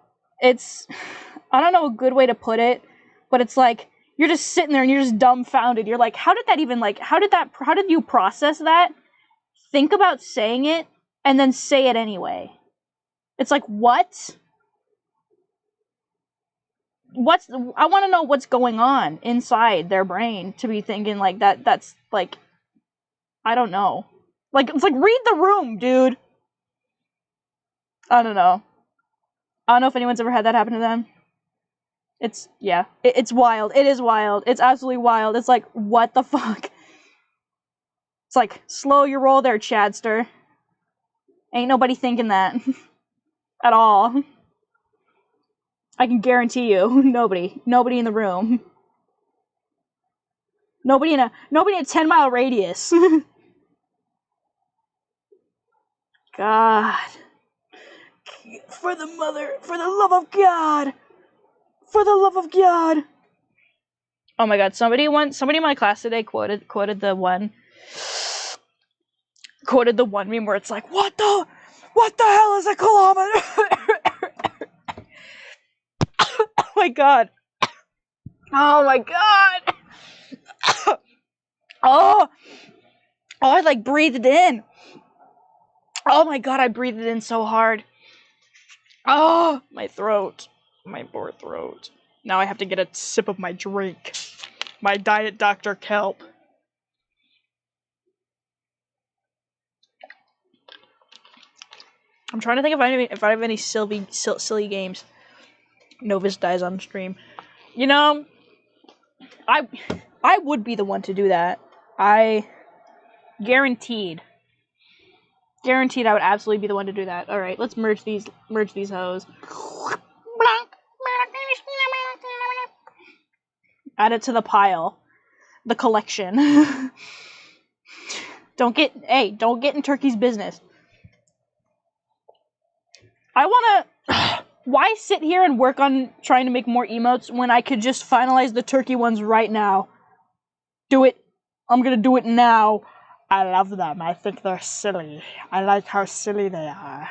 I don't know a good way to put it, but it's like you're just sitting there and you're just dumbfounded. You're like, how did you process that? Think about saying it and then say it anyway. It's like, what? I want to know what's going on inside their brain to be thinking like that. That's like, I don't know. Like, it's like, read the room, dude. I don't know. I don't know if anyone's ever had that happen to them. It's wild. It is wild. It's absolutely wild. It's like, what the fuck? It's like, slow your roll there, Chadster. Ain't nobody thinking that. At all. I can guarantee you, nobody in the room. Nobody in a 10-mile radius. God. For the love of God. For the love of God. Oh my God, somebody in my class today quoted the one meme where it's like, what the hell is a kilometer? Oh my God. Oh my God. Oh, I like breathed it in. Oh my God, I breathed it in so hard. Oh, my throat. My poor throat. Now I have to get a sip of my drink. My Diet Dr. Kelp. I'm trying to think if I have any silly games. Novus dies on stream. You know, I would be the one to do that. I guaranteed I would absolutely be the one to do that. All right, let's merge these hoes. Add it to the pile, the collection. Don't get in Turkey's business. I wanna. Why sit here and work on trying to make more emotes when I could just finalize the Turkey ones right now? Do it. I'm gonna do it now. I love them. I think they're silly. I like how silly they are.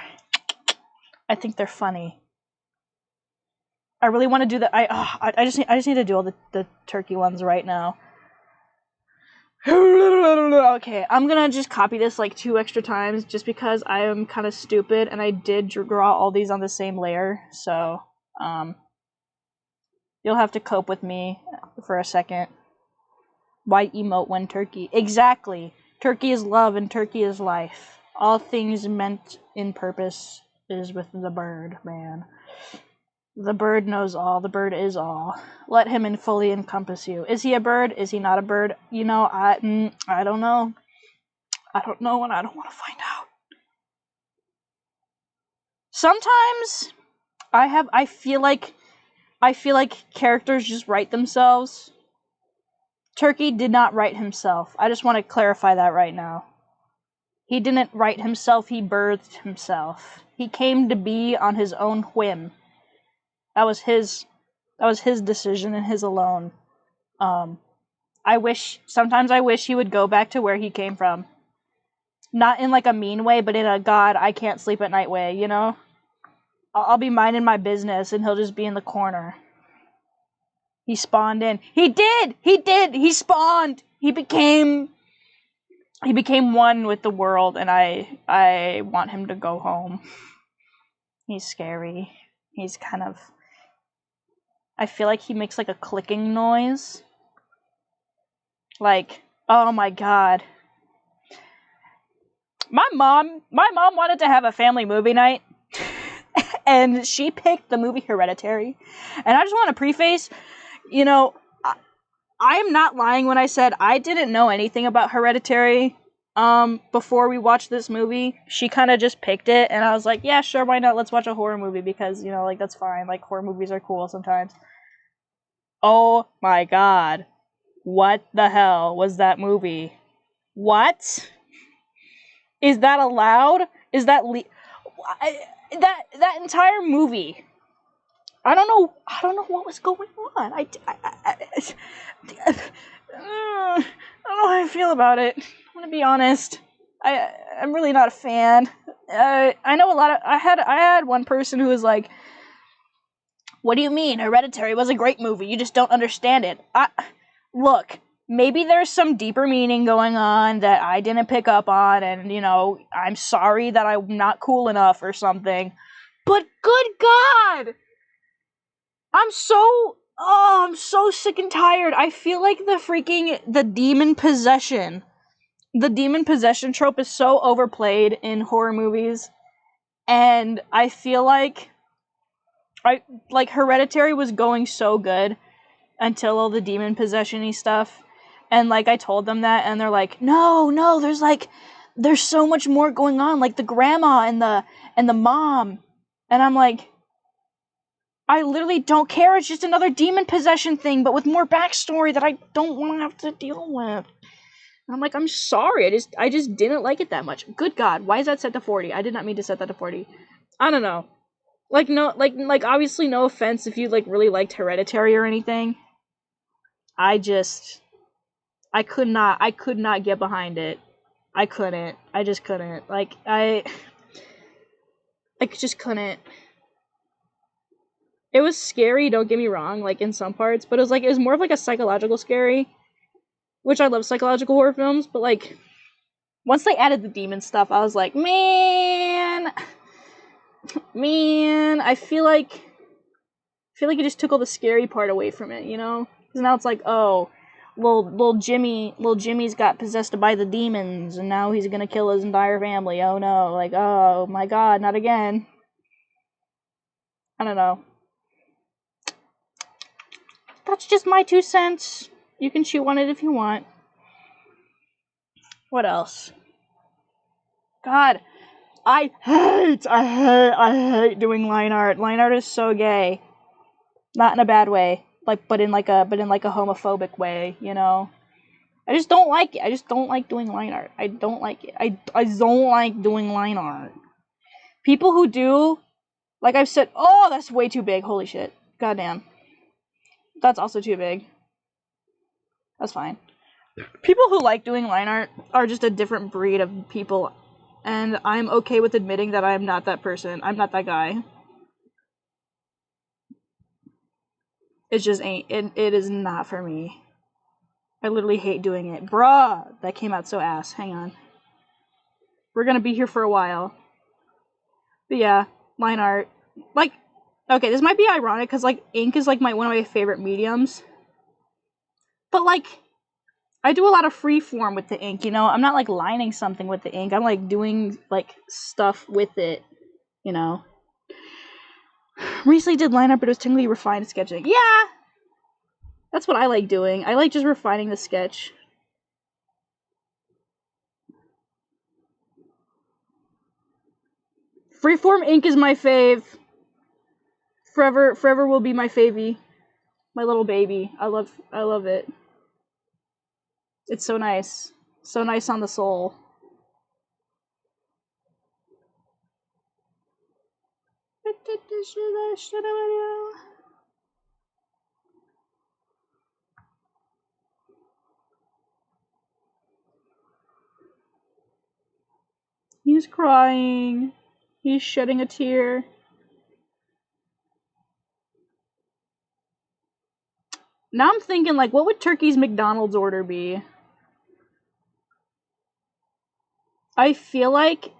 I think they're funny. I really want to do that. I just need to do all the Turkey ones right now. Okay, I'm gonna just copy this like 2 extra times just because I am kind of stupid and I did draw all these on the same layer. So, you'll have to cope with me for a second. Why emote when Turkey? Exactly. Turkey is love and Turkey is life. All things meant in purpose is with the bird, man. The bird knows all. The bird is all. Let him in fully encompass you. Is he a bird? Is he not a bird? You know, I don't know. I don't know, and I don't want to find out. Sometimes I feel like characters just write themselves. Turkey did not write himself. I just want to clarify that right now. He didn't write himself, he birthed himself. He came to be on his own whim. That was his decision and his alone. Sometimes I wish he would go back to where he came from. Not in like a mean way, but in a God, I can't sleep at night way, you know? I'll be minding my business and he'll just be in the corner. He spawned in. He did! He spawned! He became one with the world, and I want him to go home. He's scary. He's kind of... I feel like he makes like a clicking noise. Like, oh my god. My mom wanted to have a family movie night, and she picked the movie Hereditary. And I just want to preface, you know, I am not lying when I said I didn't know anything about Hereditary before we watched this movie. She kind of just picked it, and I was like, yeah, sure, why not? Let's watch a horror movie because, you know, like, that's fine. Like, horror movies are cool sometimes. Oh my god. What the hell was that movie? What? Is that allowed? Is that that entire movie? I don't know what was going on. I don't know how I feel about it. I'm gonna be honest. I'm really not a fan. I know a lot of. I had one person who was like, "What do you mean? Hereditary was a great movie. You just don't understand it." Look. Maybe there's some deeper meaning going on that I didn't pick up on, and, you know, I'm sorry that I'm not cool enough or something. But good God! I'm so sick and tired. I feel like the demon possession trope is so overplayed in horror movies, and I feel like Hereditary was going so good until all the demon possession-y stuff. And, like, I told them that, and they're like, no, there's so much more going on, like the grandma and the mom. And I'm like, I literally don't care, it's just another demon possession thing, but with more backstory that I don't want to have to deal with. And I'm like, I'm sorry, I just didn't like it that much. Good God, why is that set to 40? I did not mean to set that to 40. I don't know. Like, no, like obviously no offense if you, like, really liked Hereditary or anything. I could not get behind it. I couldn't. I just couldn't. Like, I just couldn't. It was scary, don't get me wrong, like, in some parts, but it was more of, like, a psychological scary, which I love psychological horror films, but, like, once they added the demon stuff, I was like, man, Man, I feel like you just took all the scary part away from it, you know? Because now it's like, oh, little Jimmy's got possessed by the demons, and now he's gonna kill his entire family. Oh no, like, oh my god, not again. I don't know. That's just my 2 cents. You can chew on it if you want. What else? God, I hate doing line art. Line art is so gay. Not in a bad way, like, but in like a homophobic way, you know. I just don't like it. I just don't like doing line art. I don't like it. I don't like doing line art. People who do, like I've said, oh, that's way too big. Holy shit. Goddamn. That's also too big. That's fine. People who like doing line art are just a different breed of people, and I'm okay with admitting that I'm not that person. I'm not that guy. It just ain't. It is not for me. I literally hate doing it. Bruh! That came out so ass. Hang on. We're gonna be here for a while. But yeah, line art. Like, okay, this might be ironic, because, like, ink is, like, one of my favorite mediums. But, like, I do a lot of free form with the ink, you know? I'm not, like, lining something with the ink. I'm, like, doing, like, stuff with it, you know? Recently did line art, but it was technically refined sketching. Yeah! That's what I like doing. I like just refining the sketch. Freeform ink is my fave. Forever will be my favy. My little baby. I love it. It's so nice. So nice on the soul. He's crying. He's shedding a tear. Now I'm thinking, like, what would Turkey's McDonald's order be? I feel like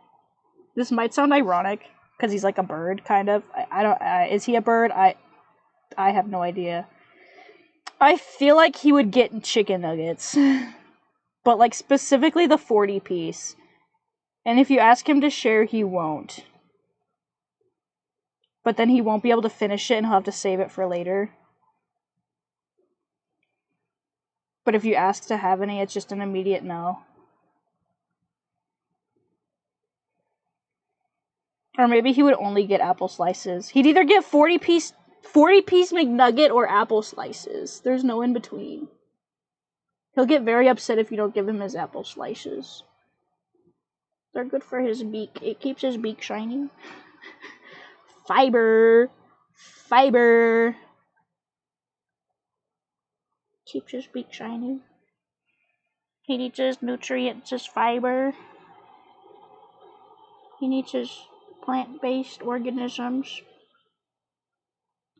this might sound ironic, because he's like a bird, kind of. I don't. Is he a bird? I have no idea. I feel like he would get chicken nuggets, but like specifically the 40-piece. And if you ask him to share, he won't. But then he won't be able to finish it, and he'll have to save it for later. But if you ask to have any, it's just an immediate no. Or maybe he would only get apple slices. He'd either get 40-piece McNugget or apple slices. There's no in between. He'll get very upset if you don't give him his apple slices. They're good for his beak. It keeps his beak shiny. Fiber. Keeps his beak shiny. He needs his nutrients, his fiber. He needs his plant-based organisms.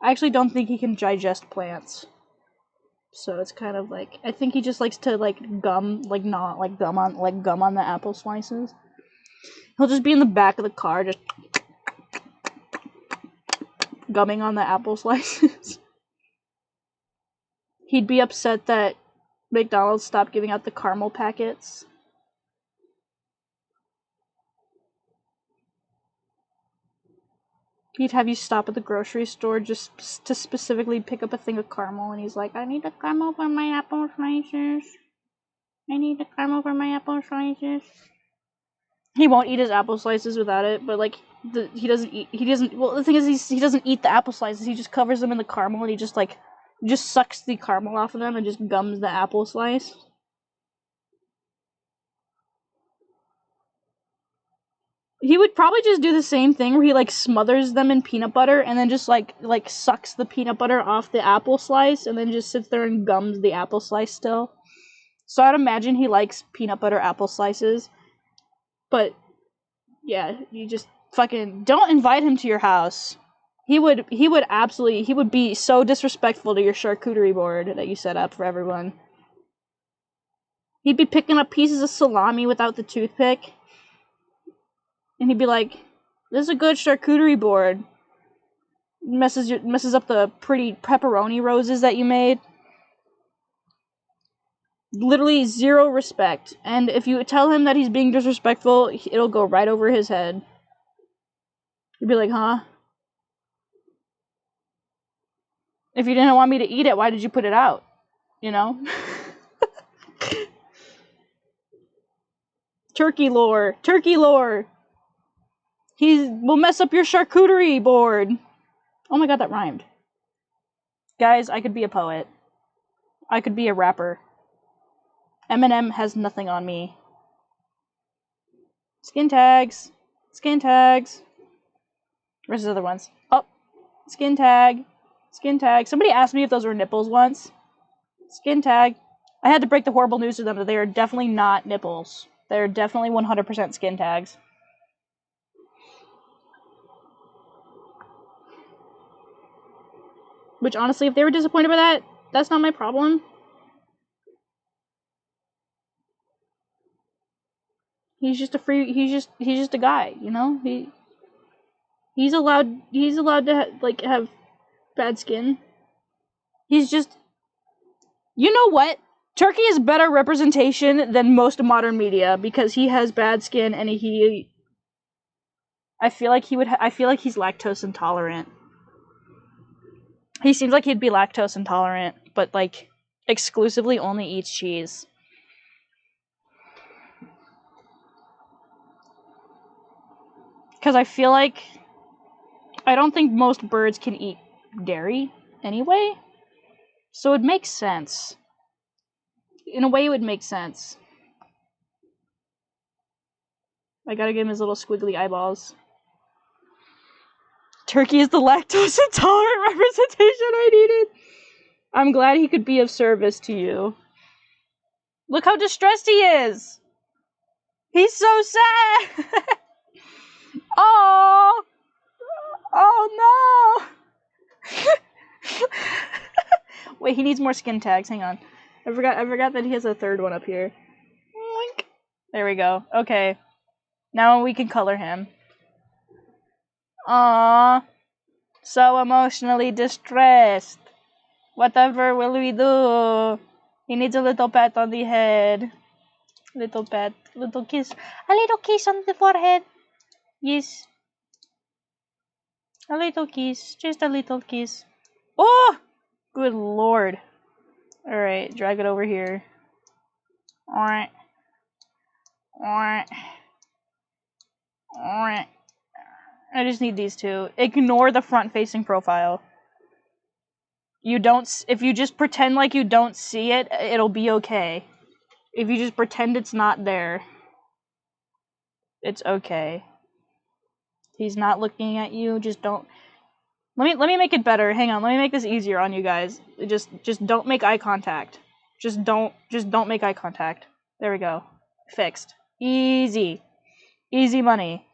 I actually don't think he can digest plants. So it's kind of like, I think he just likes to gum on the apple slices. He'll just be in the back of the car just gumming on the apple slices. He'd be upset that McDonald's stopped giving out the caramel packets. He'd have you stop at the grocery store just to specifically pick up a thing of caramel, and he's like, I need a caramel for my apple slices. I need a caramel for my apple slices. He won't eat his apple slices without it, but like, well, the thing is, he doesn't eat the apple slices, he just covers them in the caramel, and he just sucks the caramel off of them and just gums the apple slice. He would probably just do the same thing where he like smothers them in peanut butter and then just like sucks the peanut butter off the apple slice and then just sits there and gums the apple slice still. So I'd imagine he likes peanut butter apple slices. But yeah, you just fucking don't invite him to your house. He would be so disrespectful to your charcuterie board that you set up for everyone. He'd be picking up pieces of salami without the toothpick. And he'd be like, This is a good charcuterie board. Messes up the pretty pepperoni roses that you made. Literally zero respect. And if you tell him that he's being disrespectful, it'll go right over his head. You'd be like, huh? If you didn't want me to eat it, why did you put it out? You know? Turkey lore. Turkey lore. He will mess up your charcuterie board. Oh my god, that rhymed. Guys, I could be a poet. I could be a rapper. Eminem has nothing on me. Skin tags. Skin tags. Where's the other ones? Oh. Skin tag. Skin tag. Somebody asked me if those were nipples once. Skin tag. I had to break the horrible news to them that they are definitely not nipples. They're definitely 100% skin tags. Which, honestly, if they were disappointed by that, that's not my problem. He's just a guy, you know? He's allowed to, have bad skin. He's just... You know what? Turkey is better representation than most modern media, because he has bad skin, and I feel like he's lactose intolerant. He seems like he'd be lactose intolerant, but, like, exclusively only eats cheese. Because I feel like... I don't think most birds can eat dairy, anyway. So it makes sense. In a way, it would make sense. I gotta give him his little squiggly eyeballs. Turkey is the lactose intolerant representation I needed. I'm glad he could be of service to you. Look how distressed he is. He's so sad. Oh. Oh no. Wait, he needs more skin tags. Hang on. I forgot that he has a third one up here. There we go. Okay. Now we can color him. Aww. So emotionally distressed. Whatever will we do? He needs a little pat on the head. Little pat. Little kiss. A little kiss on the forehead. Yes. A little kiss. Just a little kiss. Oh! Good lord. Alright, drag it over here. Alright. Alright. Alright. I just need these two. Ignore the front-facing profile. If you just pretend like you don't see it, it'll be okay. If you just pretend it's not there, it's okay. He's not looking at you, just don't... Let me make it better. Hang on, let me make this easier on you guys. Just don't make eye contact. Just don't make eye contact. There we go. Fixed. Easy. Easy money.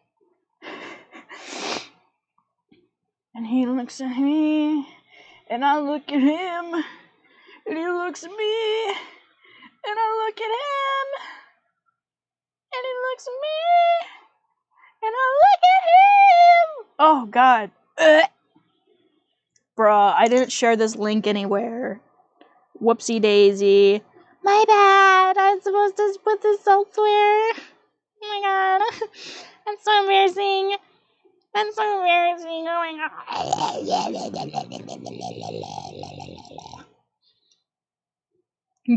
And he looks at me, and I look at him, and he looks at me, and I look at him, and he looks at me, and I look at him! Oh, God. Bruh, I didn't share this link anywhere. Whoopsie daisy. My bad. I'm supposed to put this elsewhere. Oh my god. That's so embarrassing. That's so embarrassing. Oh my god.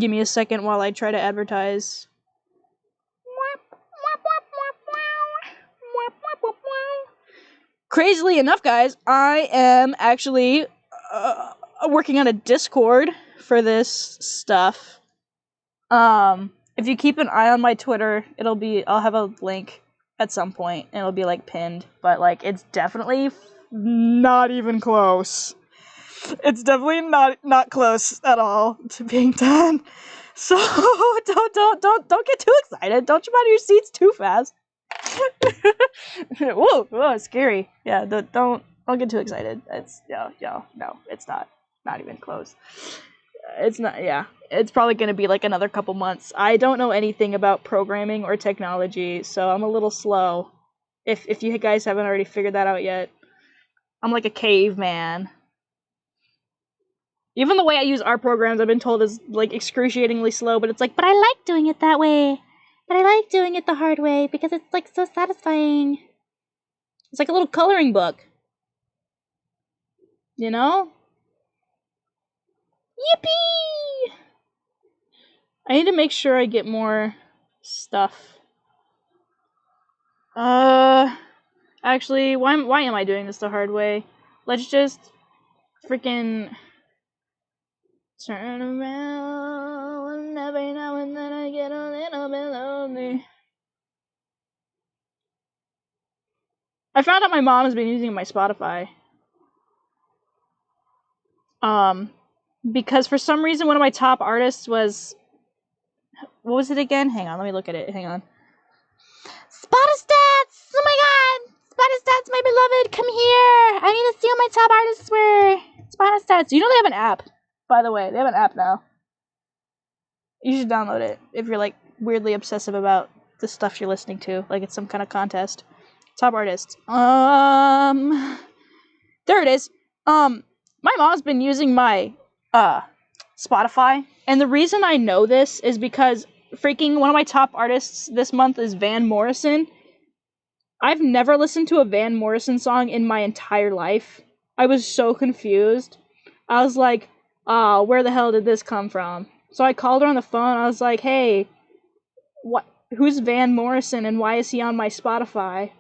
Give me a second while I try to advertise. Crazily enough, guys, I am actually working on a Discord for this stuff. If you keep an eye on my Twitter, I'll have a link at some point, and it'll be, like, pinned, but, like, it's definitely not even close. It's definitely not close at all to being done. So, don't get too excited. Don't jump out of your seats too fast. Whoa, scary. Yeah, don't get too excited. It's, no, it's not even close. It's not, yeah. It's probably gonna be like another couple months. I don't know anything about programming or technology, so I'm a little slow. If you guys haven't already figured that out yet. I'm like a caveman. Even the way I use art programs, I've been told is like excruciatingly slow, but it's like, but I like doing it that way. But I like doing it the hard way because it's like so satisfying. It's like a little coloring book. You know? Yippee! I need to make sure I get more stuff. Actually, why am I doing this the hard way? Let's just freaking turn around, and every now and then I get a little bit lonely. I found out my mom has been using my Spotify. Because for some reason one of my top artists was... What was it again? Hang on, let me look at it. Hang on. Spotistats! Oh my god! Spotistats, my beloved, come here! I need to see what my top artists were. Spotistats. You know they have an app, by the way. They have an app now. You should download it if you're like weirdly obsessive about the stuff you're listening to. Like it's some kind of contest. Top artists. There it is. My mom's been using my Spotify, and the reason I know this is because freaking one of my top artists this month is Van Morrison. I've never listened to a Van Morrison song in my entire life. I was so confused. I was like, where the hell did this come from? So I called her on the phone. I was like, hey, who's Van Morrison and why is he on my Spotify?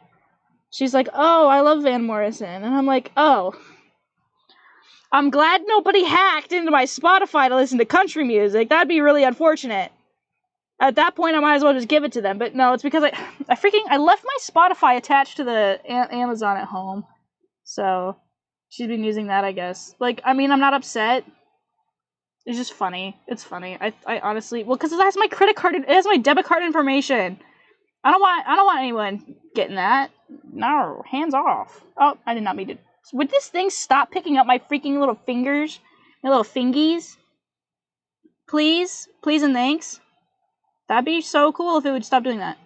She's like, oh, I love Van Morrison. And I'm like, oh. I'm glad nobody hacked into my Spotify to listen to country music. That'd be really unfortunate. At that point, I might as well just give it to them. But no, it's because I left my Spotify attached to the Amazon at home. So, she's been using that, I guess. Like, I mean, I'm not upset. It's just funny. It's funny. I honestly, well, because it has my credit card, it has my debit card information. I don't want anyone getting that. No, hands off. Oh, I did not mean to. Would this thing stop picking up my freaking little fingers? My little fingies? Please? Please and thanks? That'd be so cool if it would stop doing that.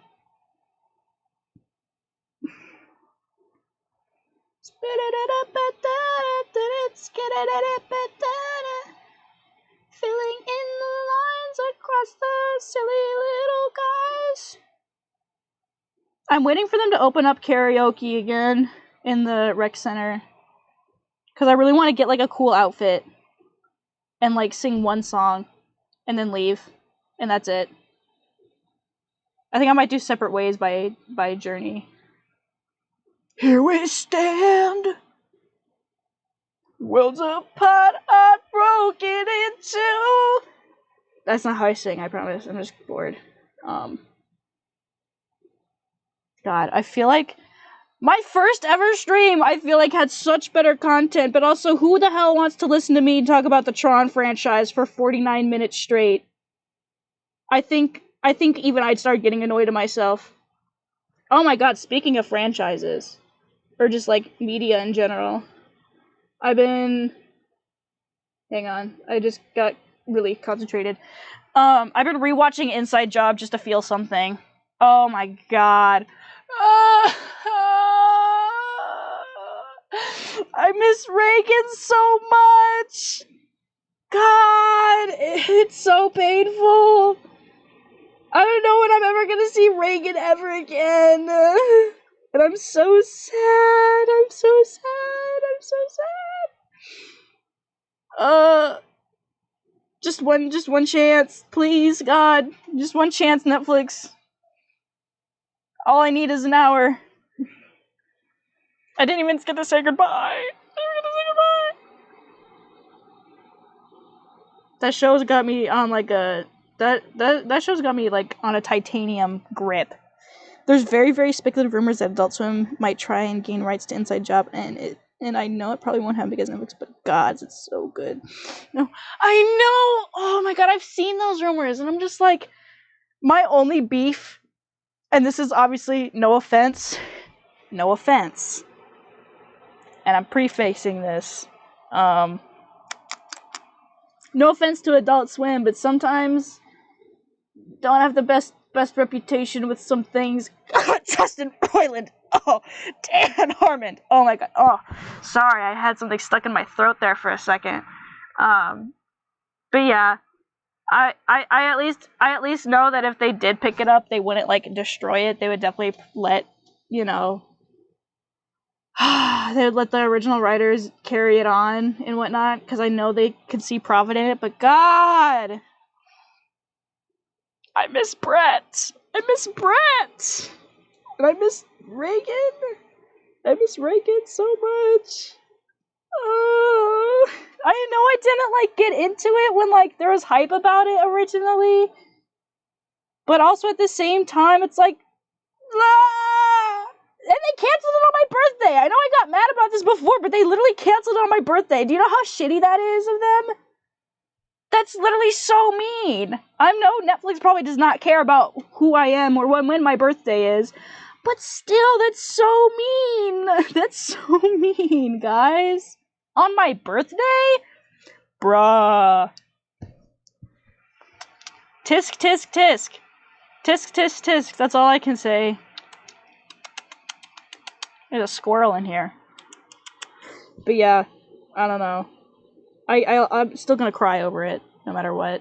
Filling in the lines across the silly little guys. I'm waiting for them to open up karaoke again in the rec center. Because I really want to get, like, a cool outfit. And, like, sing one song. And then leave. And that's it. I think I might do Separate Ways by Journey. Here we stand. Worlds apart are broken in two. That's not how I sing, I promise. I'm just bored. God, I feel like my first ever stream, I feel like, had such better content, but also, who the hell wants to listen to me talk about the Tron franchise for 49 minutes straight? I think even I'd start getting annoyed at myself. Oh my god, speaking of franchises, or just, like, media in general, hang on, I just got really concentrated. I've been rewatching Inside Job just to feel something. Oh my god. I miss Reagan so much! God, it's so painful. I don't know when I'm ever gonna see Reagan ever again. And I'm so sad. I'm so sad. I'm so sad. Just one chance, please, God. Just one chance, Netflix. All I need is an hour. I didn't even get to say goodbye. That show's got me on like a that show's got me like on a titanium grip. There's very, very speculative rumors that Adult Swim might try and gain rights to Inside Job, and I know it probably won't happen because Netflix, but God, it's so good. No, I know. Oh my God, I've seen those rumors, and I'm just like, my only beef, and this is obviously no offense, and I'm prefacing this. No offense to Adult Swim, but sometimes don't have the best reputation with some things. Justin Roiland. Oh, Dan Harmon. Oh my god. Oh, sorry, I had something stuck in my throat there for a second. But yeah, I at least know that if they did pick it up, they wouldn't like destroy it. They would definitely let, you know, they would let the original writers carry it on and whatnot, because I know they could see profit in it. But God, I miss Brett. I miss Brett. And I miss Reagan. I miss Reagan so much. I know I didn't like get into it when like there was hype about it originally, but also at the same time it's like, ah! And they canceled it on my birthday. I know I got mad about this before, but they literally canceled it on my birthday. Do you know how shitty that is of them? That's literally so mean. I know Netflix probably does not care about who I am or when my birthday is, but still, that's so mean. That's so mean, guys. On my birthday? Bruh. Tisk, tisk, tisk. Tisk, tisk, tisk. That's all I can say. There's a squirrel in here. But yeah, I don't know. I'm still gonna cry over it, no matter what.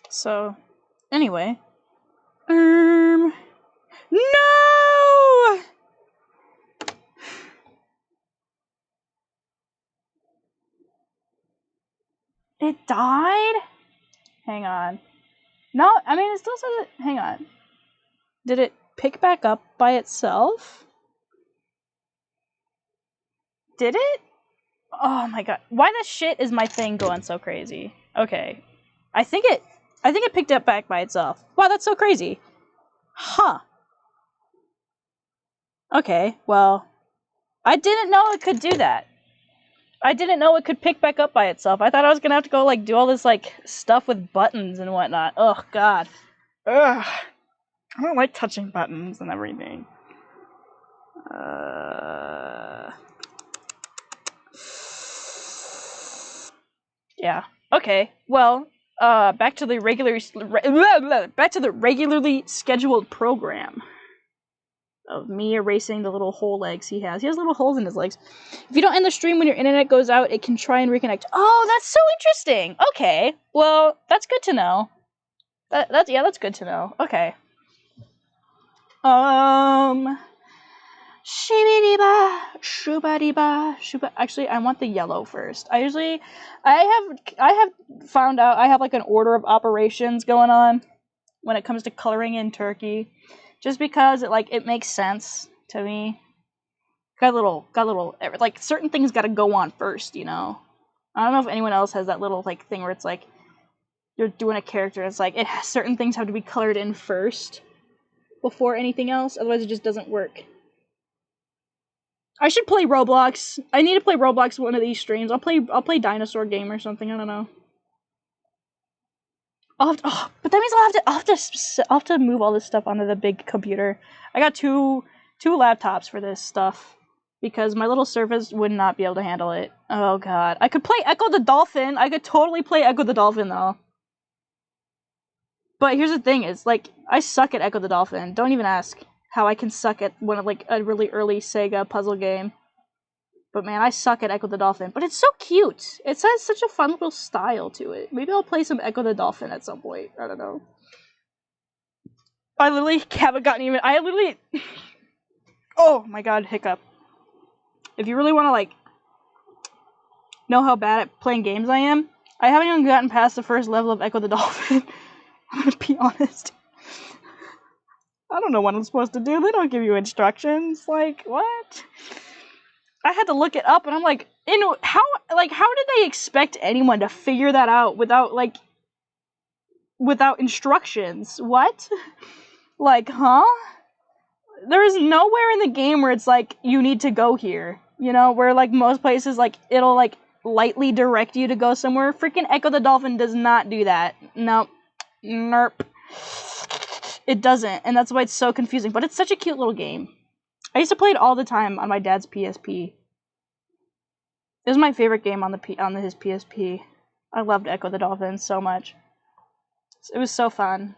So, anyway. No! It died? Hang on. No, I mean, it still says it. Hang on. Did it pick back up by itself? Did it? Oh my god. Why the shit is my thing going so crazy? Okay. I think it picked up back by itself. Wow, that's so crazy. Huh. Okay, well, I didn't know it could do that. I didn't know it could pick back up by itself. I thought I was gonna have to go, like, do all this, like, stuff with buttons and whatnot. Ugh, God. Ugh. I don't like touching buttons and everything. Yeah. Okay. Well, back to the regularly scheduled program of me erasing the little hole legs he has. He has little holes in his legs. If you don't end the stream when your internet goes out, it can try and reconnect. Oh, that's so interesting. Okay. Well, that's good to know. That's good to know. Okay. Shibidi-ba, shubadi-ba, shuba. Actually, I want the yellow first. I have found out I have like an order of operations going on when it comes to coloring in turkey, just because it makes sense to me. Got little like certain things got to go on first, you know. I don't know if anyone else has that little like thing where it's like you're doing a character. It's like certain things have to be colored in first before anything else, otherwise it just doesn't work. I should play Roblox. I need to play Roblox one of these streams. I'll play Dinosaur Game or something. I don't know. But that means I'll have to move all this stuff onto the big computer. I got two laptops for this stuff because my little Surface would not be able to handle it. Oh god, I could play Echo the Dolphin. I could totally play Echo the Dolphin though. But here's the thing: is like I suck at Echo the Dolphin. Don't even ask how I can suck at one of like a really early Sega puzzle game. But man, I suck at Echo the Dolphin. But it's so cute. It has such a fun little style to it. Maybe I'll play some Echo the Dolphin at some point. I don't know. I literally haven't gotten even... Oh my god, hiccup. If you really want to, like, know how bad at playing games I am, I haven't even gotten past the first level of Echo the Dolphin. I'm gonna be honest. I don't know what I'm supposed to do. They don't give you instructions. Like, what? I had to look it up, and I'm like, how did they expect anyone to figure that out without instructions? What? Like, huh? There is nowhere in the game where it's like, you need to go here. You know, where, like, most places, like, it'll, like, lightly direct you to go somewhere. Freaking Echo the Dolphin does not do that. Nope. Nerp. It doesn't, and that's why it's so confusing. But it's such a cute little game. I used to play it all the time on my dad's PSP. It was my favorite game on his PSP. I loved Echo the Dolphin so much. It was so fun.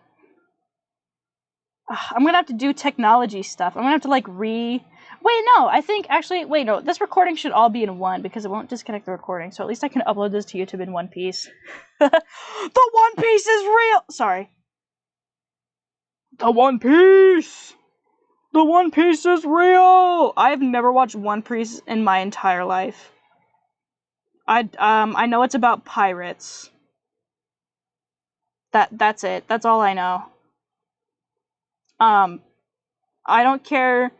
I'm gonna have to do technology stuff. I'm gonna have to like Wait, no, I think actually, wait, no, this recording should all be in one because it won't disconnect the recording, so at least I can upload this to YouTube in one piece. The One Piece is real! Sorry. The One Piece! The One Piece is real! I've never watched One Piece in my entire life. I know it's about pirates. That's it. That's all I know. I don't care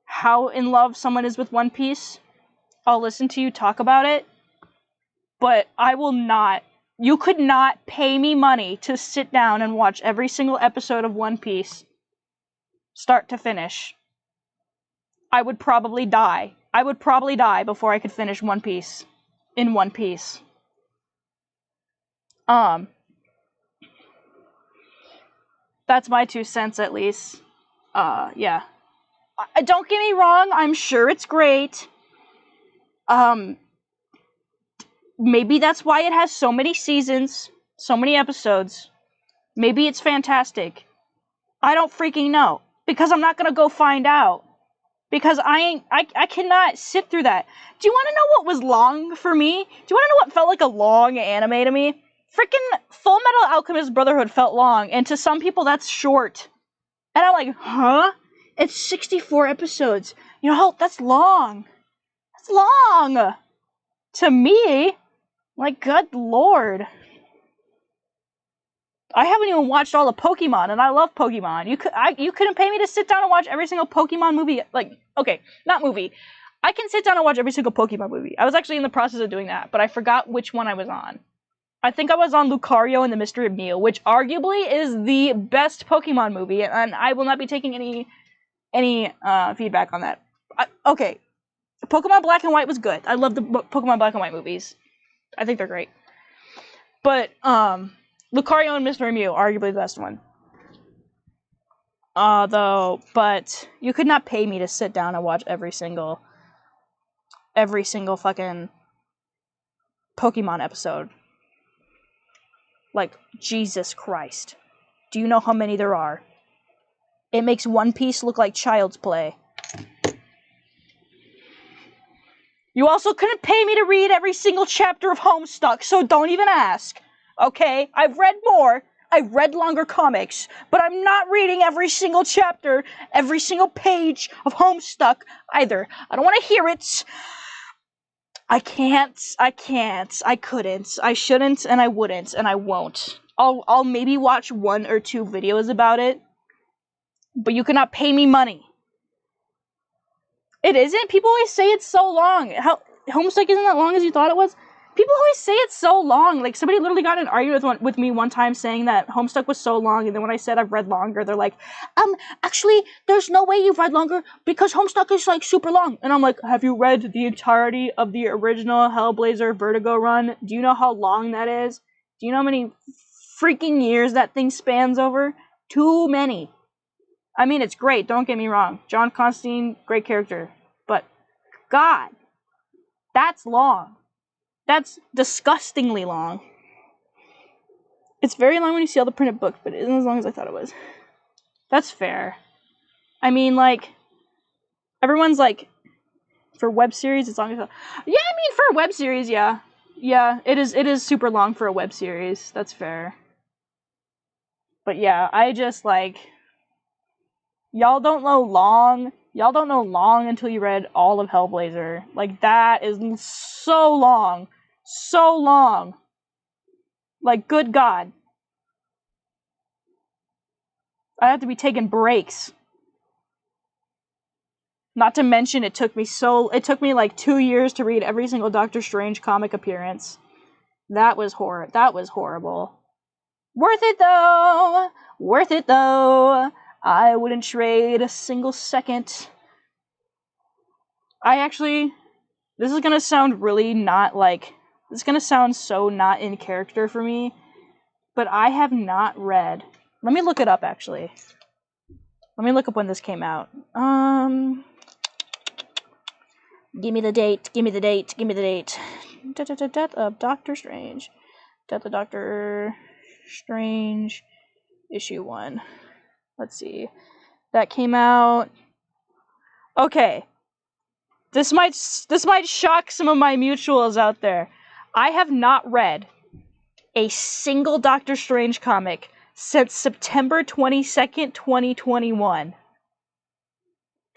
how in love someone is with One Piece. I'll listen to you talk about it. But I will not. You could not pay me money to sit down and watch every single episode of One Piece. Start to finish. I would probably die. I would probably die before I could finish One Piece. In one piece. That's my 2 cents at least. Yeah. Don't get me wrong, I'm sure it's great. Maybe that's why it has so many seasons, so many episodes. Maybe it's fantastic. I don't freaking know. Because I'm not gonna go find out. Because I cannot sit through that. Do you wanna know what was long for me? Do you wanna know what felt like a long anime to me? Freaking Full Metal Alchemist Brotherhood felt long, and to some people that's short. And I'm like, huh? It's 64 episodes. You know, that's long. That's long! To me, like, good lord. I haven't even watched all the Pokemon, and I love Pokemon. You couldn't pay me to sit down and watch every single Pokemon movie. Like, okay, not movie. I can sit down and watch every single Pokemon movie. I was actually in the process of doing that, but I forgot which one I was on. I think I was on Lucario and the Mystery of Mew, which arguably is the best Pokemon movie, and I will not be taking any feedback on that. Okay, Pokemon Black and White was good. I love the Pokemon Black and White movies. I think they're great. But, Lucario and Mystery Mew, arguably the best one. But you could not pay me to sit down and watch every single fucking Pokemon episode. Like, Jesus Christ. Do you know how many there are? It makes One Piece look like child's play. You also couldn't pay me to read every single chapter of Homestuck, so don't even ask. Okay? I've read more. I've read longer comics, but I'm not reading every single chapter, every single page of Homestuck either. I don't want to hear it. I can't, I couldn't, I shouldn't, and I wouldn't, and I won't. I'll maybe watch 1 or 2 videos about it, but you cannot pay me money. It isn't? People always say it's so long. How Homestuck isn't that long as you thought it was? People always say it's so long. Like, somebody literally got in an argument with me one time saying that Homestuck was so long, and then when I said I've read longer, they're like, actually, there's no way you've read longer, because Homestuck is, like, super long. And I'm like, have you read the entirety of the original Hellblazer Vertigo run? Do you know how long that is? Do you know how many freaking years that thing spans over? Too many. I mean, it's great, don't get me wrong. John Constantine, great character. But, God, that's long. That's disgustingly long. It's very long when you see all the printed books, but it isn't as long as I thought it was. That's fair. I mean, like, everyone's like, for web series, it's long as... Yeah, I mean, for a web series, yeah. Yeah, it is super long for a web series. That's fair. But yeah, I just, like... Y'all don't know long until you read all of Hellblazer. Like, that is so long. So long. Like, good God. I have to be taking breaks. Not to mention, it took me like 2 years to read every single Doctor Strange comic appearance. That was horrible. Worth it though! Worth it though! I wouldn't trade a single second. This is gonna sound really not like, this is gonna sound so not in character for me, but I have not read, let me look it up actually. Let me look up when this came out. Give me the date. Of Doctor Strange. Death of Doctor Strange, issue 1. Let's see. That came out. Okay. This might shock some of my mutuals out there. I have not read a single Doctor Strange comic since September 22nd, 2021.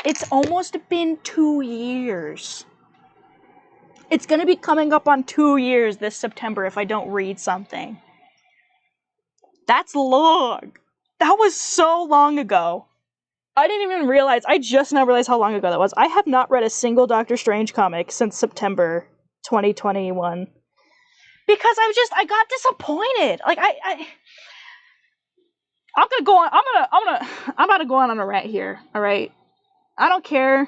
It's almost been 2 years. It's gonna be coming up on 2 years this September if I don't read something. That's long. That was so long ago. I didn't even realize, I just now realized how long ago that was. I have not read a single Doctor Strange comic since September 2021. Because I got disappointed. Like, I'm gonna go on, I'm about to go on a rant here, alright? I don't care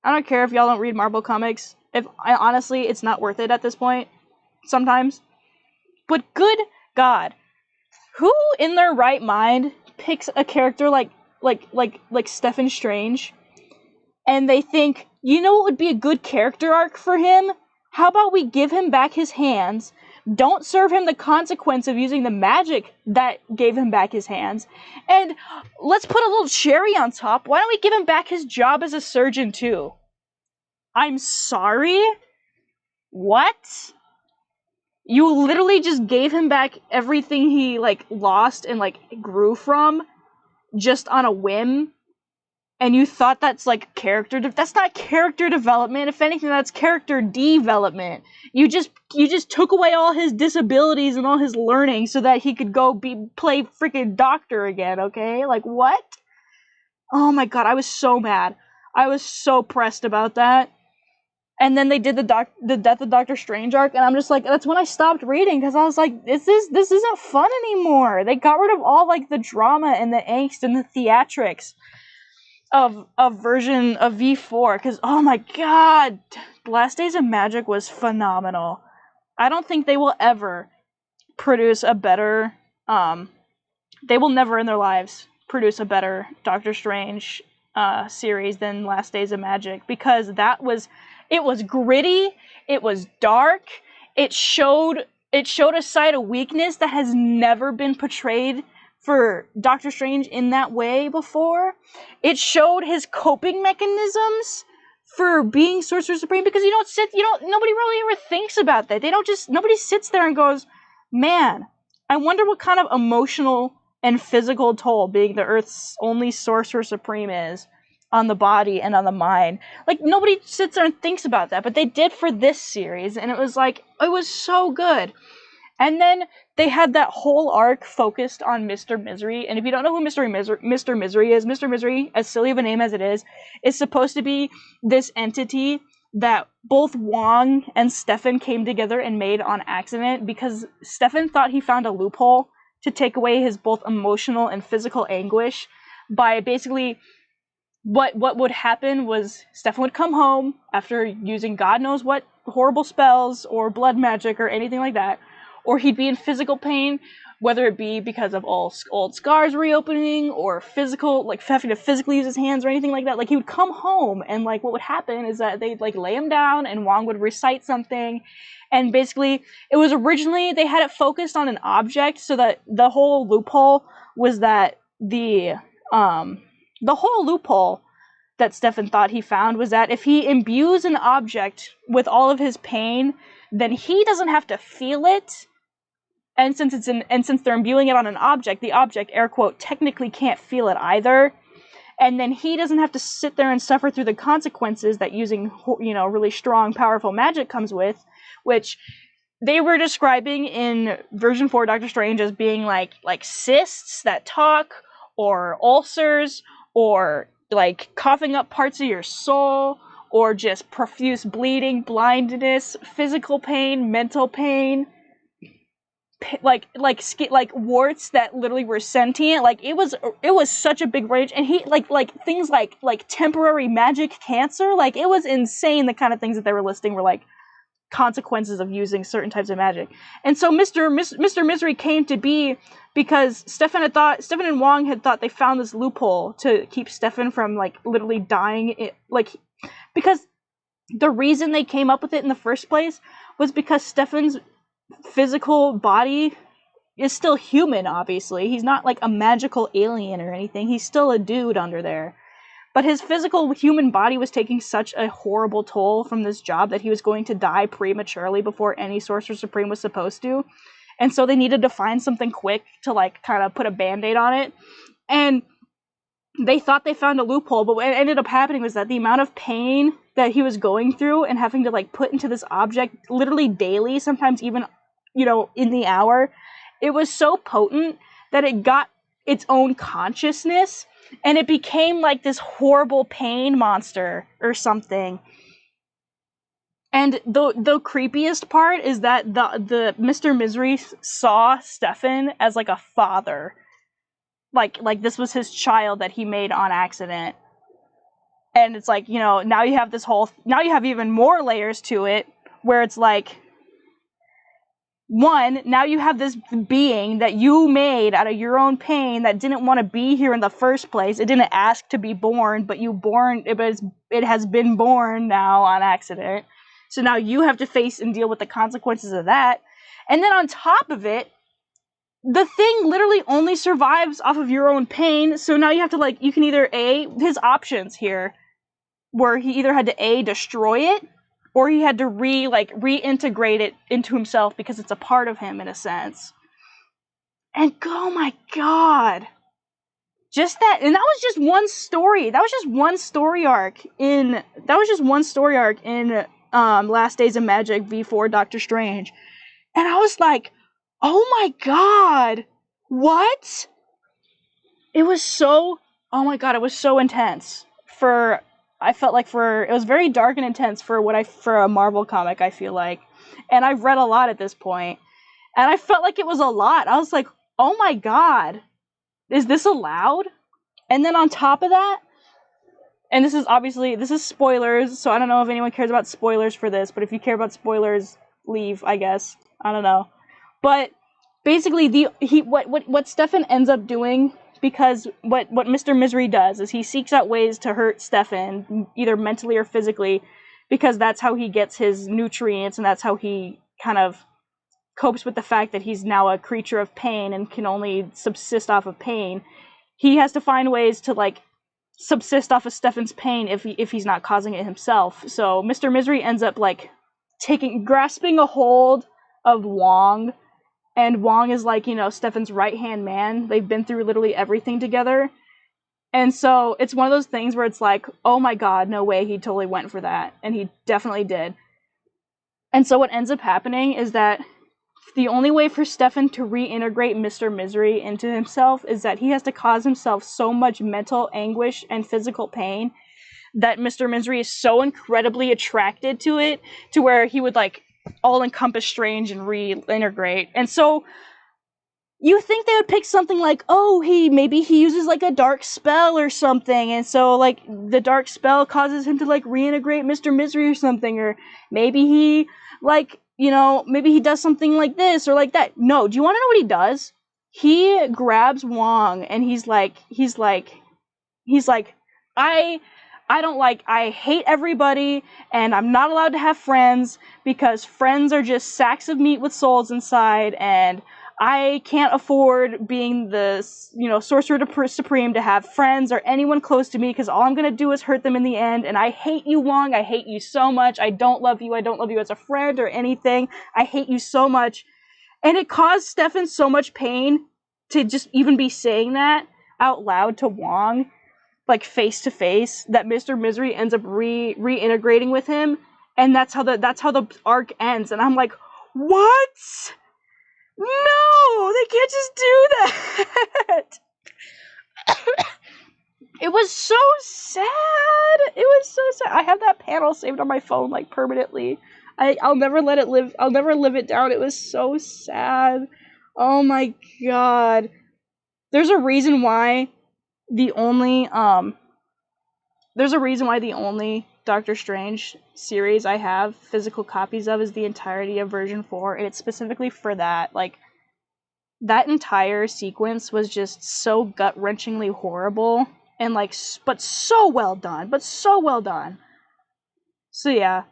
if y'all don't read Marvel comics. Honestly, it's not worth it at this point, sometimes. But good God, who in their right mind picks a character like Stephen Strange, and they think, you know what would be a good character arc for him? How about we give him back his hands, don't serve him the consequence of using the magic that gave him back his hands, and let's put a little cherry on top, why don't we give him back his job as a surgeon too? I'm sorry? What? You literally just gave him back everything he, lost and, grew from just on a whim? And you thought that's, that's not character development. If anything, that's character development. You just took away all his disabilities and all his learning so that he could go play freaking doctor again, okay? Like, what? Oh my god, I was so mad. I was so pressed about that. And then they did the Death of Doctor Strange arc, and I'm just like, that's when I stopped reading, because I was like, this isn't fun anymore. They got rid of all, the drama and the angst and the theatrics of version of V4, because, oh my god, Last Days of Magic was phenomenal. I don't think they will ever produce a better, they will never in their lives produce a better Doctor Strange series than Last Days of Magic, because it was gritty, it was dark, it showed a side of weakness that has never been portrayed for Doctor Strange in that way before. It showed his coping mechanisms for being Sorcerer Supreme, because nobody really ever thinks about that. Nobody sits there and goes, man, I wonder what kind of emotional and physical toll being the Earth's only Sorcerer Supreme is on the body and on the mind. Nobody sits there and thinks about that, but they did for this series, and it was so good. And then they had that whole arc focused on Mr. Misery, and if you don't know who Mr. Misery is, Mr. Misery, as silly of a name as it is supposed to be this entity that both Wong and Stefan came together and made on accident, because Stefan thought he found a loophole to take away his both emotional and physical anguish by basically... What would happen was Stefan would come home after using God knows what horrible spells or blood magic or anything like that, or he'd be in physical pain, whether it be because of old scars reopening or physical, having to physically use his hands or anything like that. He would come home, and what would happen is that they'd lay him down and Wong would recite something, and basically it was originally they had it focused on an object, so that the whole loophole was that the whole loophole that Stefan thought he found was that if he imbues an object with all of his pain, then he doesn't have to feel it. And since they're imbuing it on an object, the object, air quote, technically can't feel it either. And then he doesn't have to sit there and suffer through the consequences that using, really strong, powerful magic comes with, which they were describing in version 4 Doctor Strange as being like cysts that talk, or ulcers, or coughing up parts of your soul, or just profuse bleeding, blindness, physical pain, mental pain, warts that literally were sentient. It was such a big range, and he things like temporary magic cancer. It was insane, the kind of things that they were listing were consequences of using certain types of magic. And so Mr. Misery came to be because Stefan and Wong had thought they found this loophole to keep Stefan from literally dying. Because the reason they came up with it in the first place was because Stefan's physical body is still human, obviously. He's not like a magical alien or anything. He's still a dude under there. But his physical human body was taking such a horrible toll from this job that he was going to die prematurely before any Sorcerer Supreme was supposed to. And so they needed to find something quick to like kind of put a band-aid on it. And they thought they found a loophole, but what ended up happening was that the amount of pain that he was going through and having to like put into this object literally daily, sometimes even, you know, in the hour, it was so potent that it got its own consciousness and it became like this horrible pain monster or something. And the creepiest part is that the Mr. Misery saw Stefan as like a father. Like this was his child that he made on accident. And it's like, you know, now you have now you have even more layers to it, where it's like, one, now you have this being that you made out of your own pain that didn't want to be here in the first place. It didn't ask to be born, but it has been born now on accident. So now you have to face and deal with the consequences of that. And then on top of it, the thing literally only survives off of your own pain, so now you have to, like, you can either his options here, where he either had to destroy it, or he had to reintegrate it into himself because it's a part of him in a sense. And oh my god. Just that, and that was just one story. That was just one story arc in Last Days of Magic V4 Doctor Strange. And I was like, oh my god, what? It was so intense. It was very dark and intense for a Marvel comic, I feel like. And I've read a lot at this point. And I felt like it was a lot. I was like, oh my god, is this allowed? And then on top of that, and this is spoilers, so I don't know if anyone cares about spoilers for this, but if you care about spoilers, leave, I guess. I don't know. But basically, what Stefan ends up doing, because what Mr. Misery does is he seeks out ways to hurt Stefan, either mentally or physically, because that's how he gets his nutrients, and that's how he kind of copes with the fact that he's now a creature of pain and can only subsist off of pain. He has to find ways to, like, subsist off of Stefan's pain if he's not causing it himself. So Mr. Misery ends up, like, grasping a hold of Wong, and Wong is, like, you know, Stefan's right-hand man. They've been through literally everything together. And so it's one of those things where it's like, oh my god, no way, he totally went for that. And he definitely did. And so what ends up happening is that the only way for Stefan to reintegrate Mr. Misery into himself is that he has to cause himself so much mental anguish and physical pain that Mr. Misery is so incredibly attracted to it, to where he would, like, all-encompass Strange and reintegrate. And so you think they would pick something like, oh, maybe he uses, like, a dark spell or something, and so, like, the dark spell causes him to, like, reintegrate Mr. Misery or something, or maybe he, like, you know, maybe he does something like this or like that. No, do you want to know what he does? He grabs Wong and he's like, I hate everybody and I'm not allowed to have friends because friends are just sacks of meat with souls inside, and I can't afford being the, you know, Sorcerer Supreme to have friends or anyone close to me, because all I'm going to do is hurt them in the end, and I hate you, Wong, I hate you so much, I don't love you as a friend or anything, I hate you so much. And it caused Stefan so much pain to just even be saying that out loud to Wong, like face to face, that Mr. Misery ends up reintegrating with him, and that's how the arc ends. And I'm like, what? No, they can't just do that. It was so sad. I have that panel saved on my phone, like, permanently. I'll never let it live. I'll never live it down. It was so sad. Oh my god. There's a reason why the only Doctor Strange series I have physical copies of is the entirety of version 4, and it's specifically for that. Like, that entire sequence was just so gut-wrenchingly horrible, and, like, but so well done. So yeah,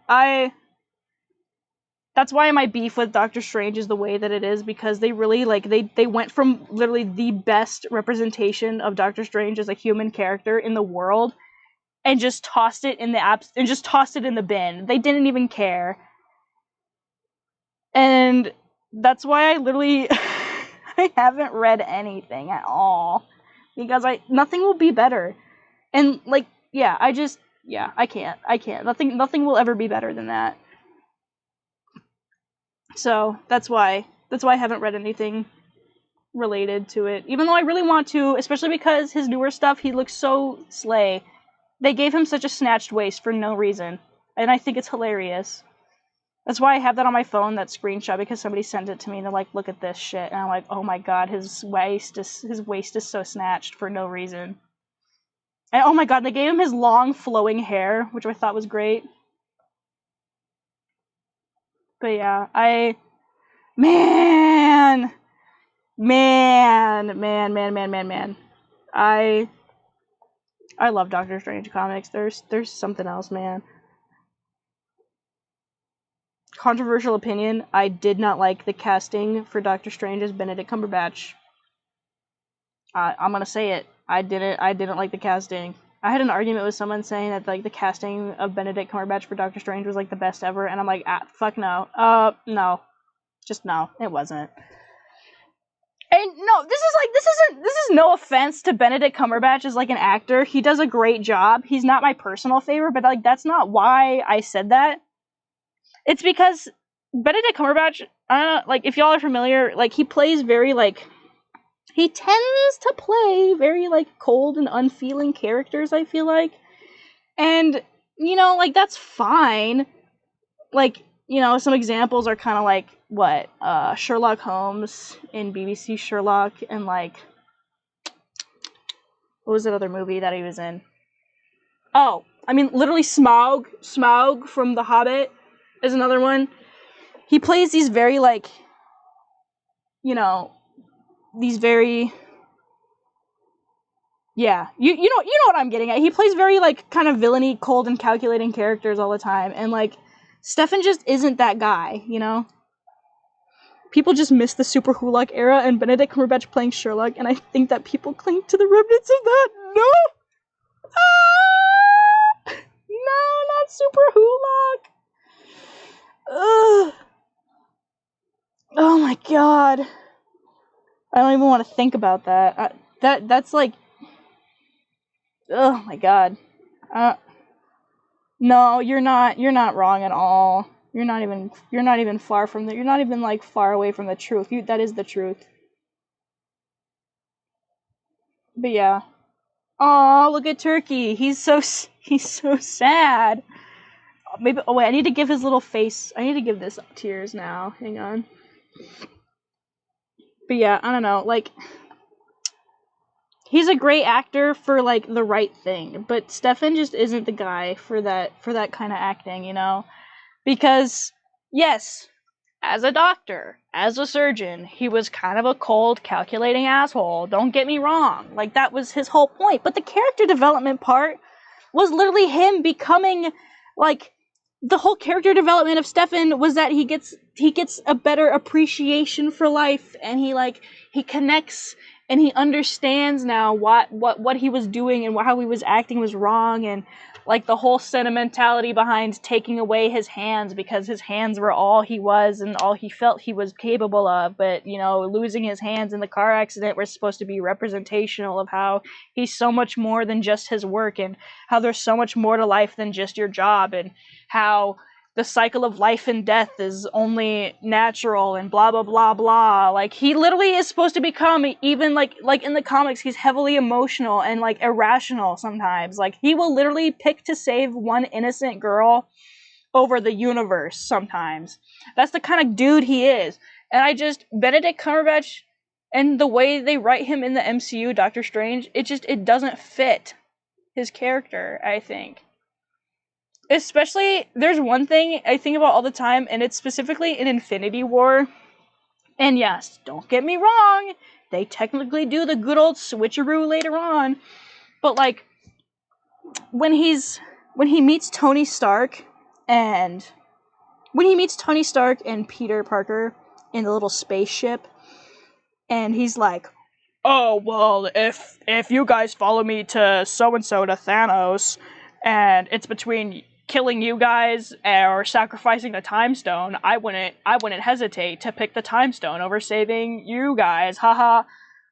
that that's why my beef with Doctor Strange is the way that it is, because they really, like, they went from literally the best representation of Doctor Strange as a human character in the world and just tossed it in the bin. They didn't even care. And that's why I literally I haven't read anything at all, because nothing will be better. And like, yeah, I can't. Nothing will ever be better than that. So that's why I haven't read anything related to it, even though I really want to, especially because his newer stuff, he looks so slay. They gave him such a snatched waist for no reason, and I think it's hilarious. That's why I have that on my phone, that screenshot, because somebody sent it to me and they're like, look at this shit, and I'm like, oh my god, his waist is so snatched for no reason. And oh my god, they gave him his long flowing hair, which I thought was great. But yeah, man. I love Doctor Strange comics. There's something else, man. Controversial opinion, I did not like the casting for Doctor Strange as Benedict Cumberbatch. I'm gonna say it. I didn't like the casting. I had an argument with someone saying that like the casting of Benedict Cumberbatch for Doctor Strange was like the best ever, and I'm like, fuck no. No. Just no, it wasn't. And no, this is no offense to Benedict Cumberbatch as like an actor. He does a great job. He's not my personal favorite, but like that's not why I said that. It's because Benedict Cumberbatch, like if y'all are familiar, like he plays very like, he tends to play very like cold and unfeeling characters, I feel like. And you know, like that's fine. Like, you know, some examples are kind of like Sherlock Holmes in BBC Sherlock, and like, what was that other movie that he was in? Oh, I mean, literally Smaug from The Hobbit is another one. He plays these very like, you know, these very, yeah, you know what I'm getting at. He plays very like kind of villainy, cold and calculating characters all the time, and like Stefan just isn't that guy, you know? People just miss the Super Hulock era and Benedict Cumberbatch playing Sherlock, and I think that people cling to the remnants of that. No! No, not Super Hulock! Ugh. Oh my god. I don't even want to think about that. That's like... Oh my god. No, you're not wrong at all. You're not even far from you're not even like far away from the truth. That is the truth. But yeah. Oh, look at Turkey. He's so sad. Maybe. Oh wait, I need to give his little face. I need to give this tears now. Hang on. But yeah, I don't know. Like, he's a great actor for like the right thing, but Stefan just isn't the guy for that kind of acting, you know? Because yes, as a doctor, as a surgeon, he was kind of a cold, calculating asshole. Don't get me wrong. Like, that was his whole point. But the character development part was literally him becoming, like, the whole character development of Stefan was that he gets a better appreciation for life, and he connects and he understands now what he was doing and how he was acting was wrong, and like the whole sentimentality behind taking away his hands, because his hands were all he was and all he felt he was capable of. But, you know, losing his hands in the car accident was supposed to be representational of how he's so much more than just his work, and how there's so much more to life than just your job, and how the cycle of life and death is only natural, and blah blah blah blah. Like, he literally is supposed to become, even like in the comics, he's heavily emotional and like irrational sometimes. Like, he will literally pick to save one innocent girl over the universe sometimes. That's the kind of dude he is. And Benedict Cumberbatch and the way they write him in the MCU, Doctor Strange, it doesn't fit his character, I think. Especially, there's one thing I think about all the time, and it's specifically in Infinity War. And yes, don't get me wrong, they technically do the good old switcheroo later on. But like, when he meets Tony Stark, and when he meets Tony Stark and Peter Parker in the little spaceship, and he's like, "Oh, well, if you guys follow me to so-and-so to Thanos, and it's between killing you guys or sacrificing the time stone, I wouldn't hesitate to pick the time stone over saving you guys, haha."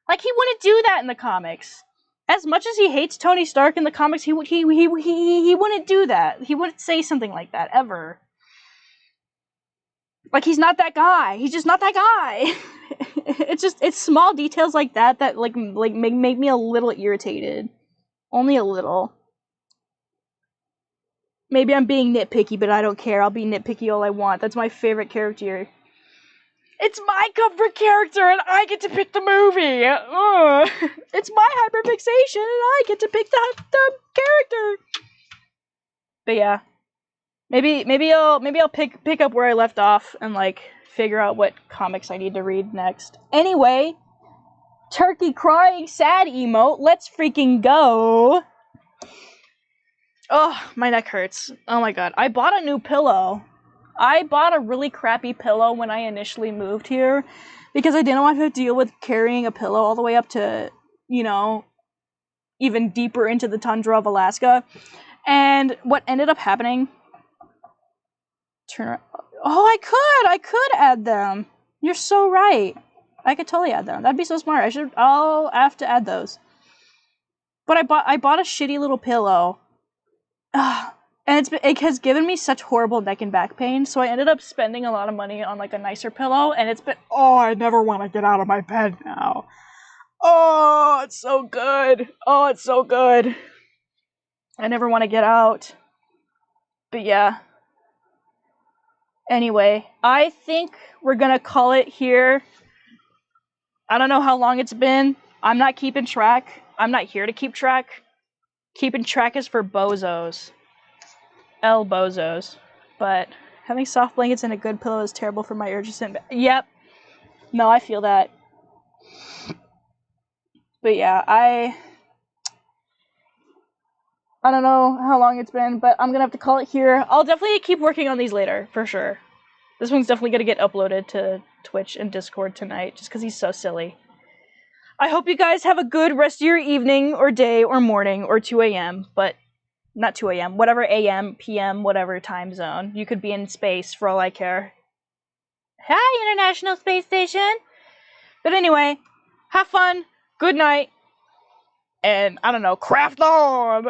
Like, he wouldn't do that in the comics. As much as he hates Tony Stark in the comics, he wouldn't do that. He wouldn't say something like that, ever. Like, he's not that guy. He's just not that guy. It's small details like that that make me a little irritated. Only a little. Maybe I'm being nitpicky, but I don't care. I'll be nitpicky all I want. That's my favorite character. It's my comfort character, and I get to pick the movie. It's my hyperfixation, and I get to pick the character. But yeah, maybe I'll pick up where I left off and like figure out what comics I need to read next. Anyway, turkey crying sad emote. Let's freaking go. Oh, my neck hurts. Oh my god. I bought a new pillow. I bought a really crappy pillow when I initially moved here because I didn't want to deal with carrying a pillow all the way up to, you know, even deeper into the tundra of Alaska. And what ended up happening... Oh, I could add them. You're so right. I could totally add them. That'd be so smart. I'll have to add those. But I bought a shitty little pillow. And it has given me such horrible neck and back pain, so I ended up spending a lot of money on like a nicer pillow, and it's been, I never want to get out of my bed now. Oh, it's so good. Oh, it's so good. I never want to get out. But yeah. Anyway, I think we're gonna call it here. I don't know how long it's been. I'm not keeping track. I'm not here to keep track. Keeping track is for bozos. Bozos. But having soft blankets and a good pillow is terrible for my urges and... Yep. No, I feel that. But yeah, I don't know how long it's been, but I'm gonna have to call it here. I'll definitely keep working on these later, for sure. This one's definitely gonna get uploaded to Twitch and Discord tonight, just because he's so silly. I hope you guys have a good rest of your evening, or day, or morning, or 2 a.m., but not 2 a.m., whatever a.m., p.m., whatever time zone. You could be in space, for all I care. Hi, International Space Station! But anyway, have fun, good night, and, I don't know, craft on!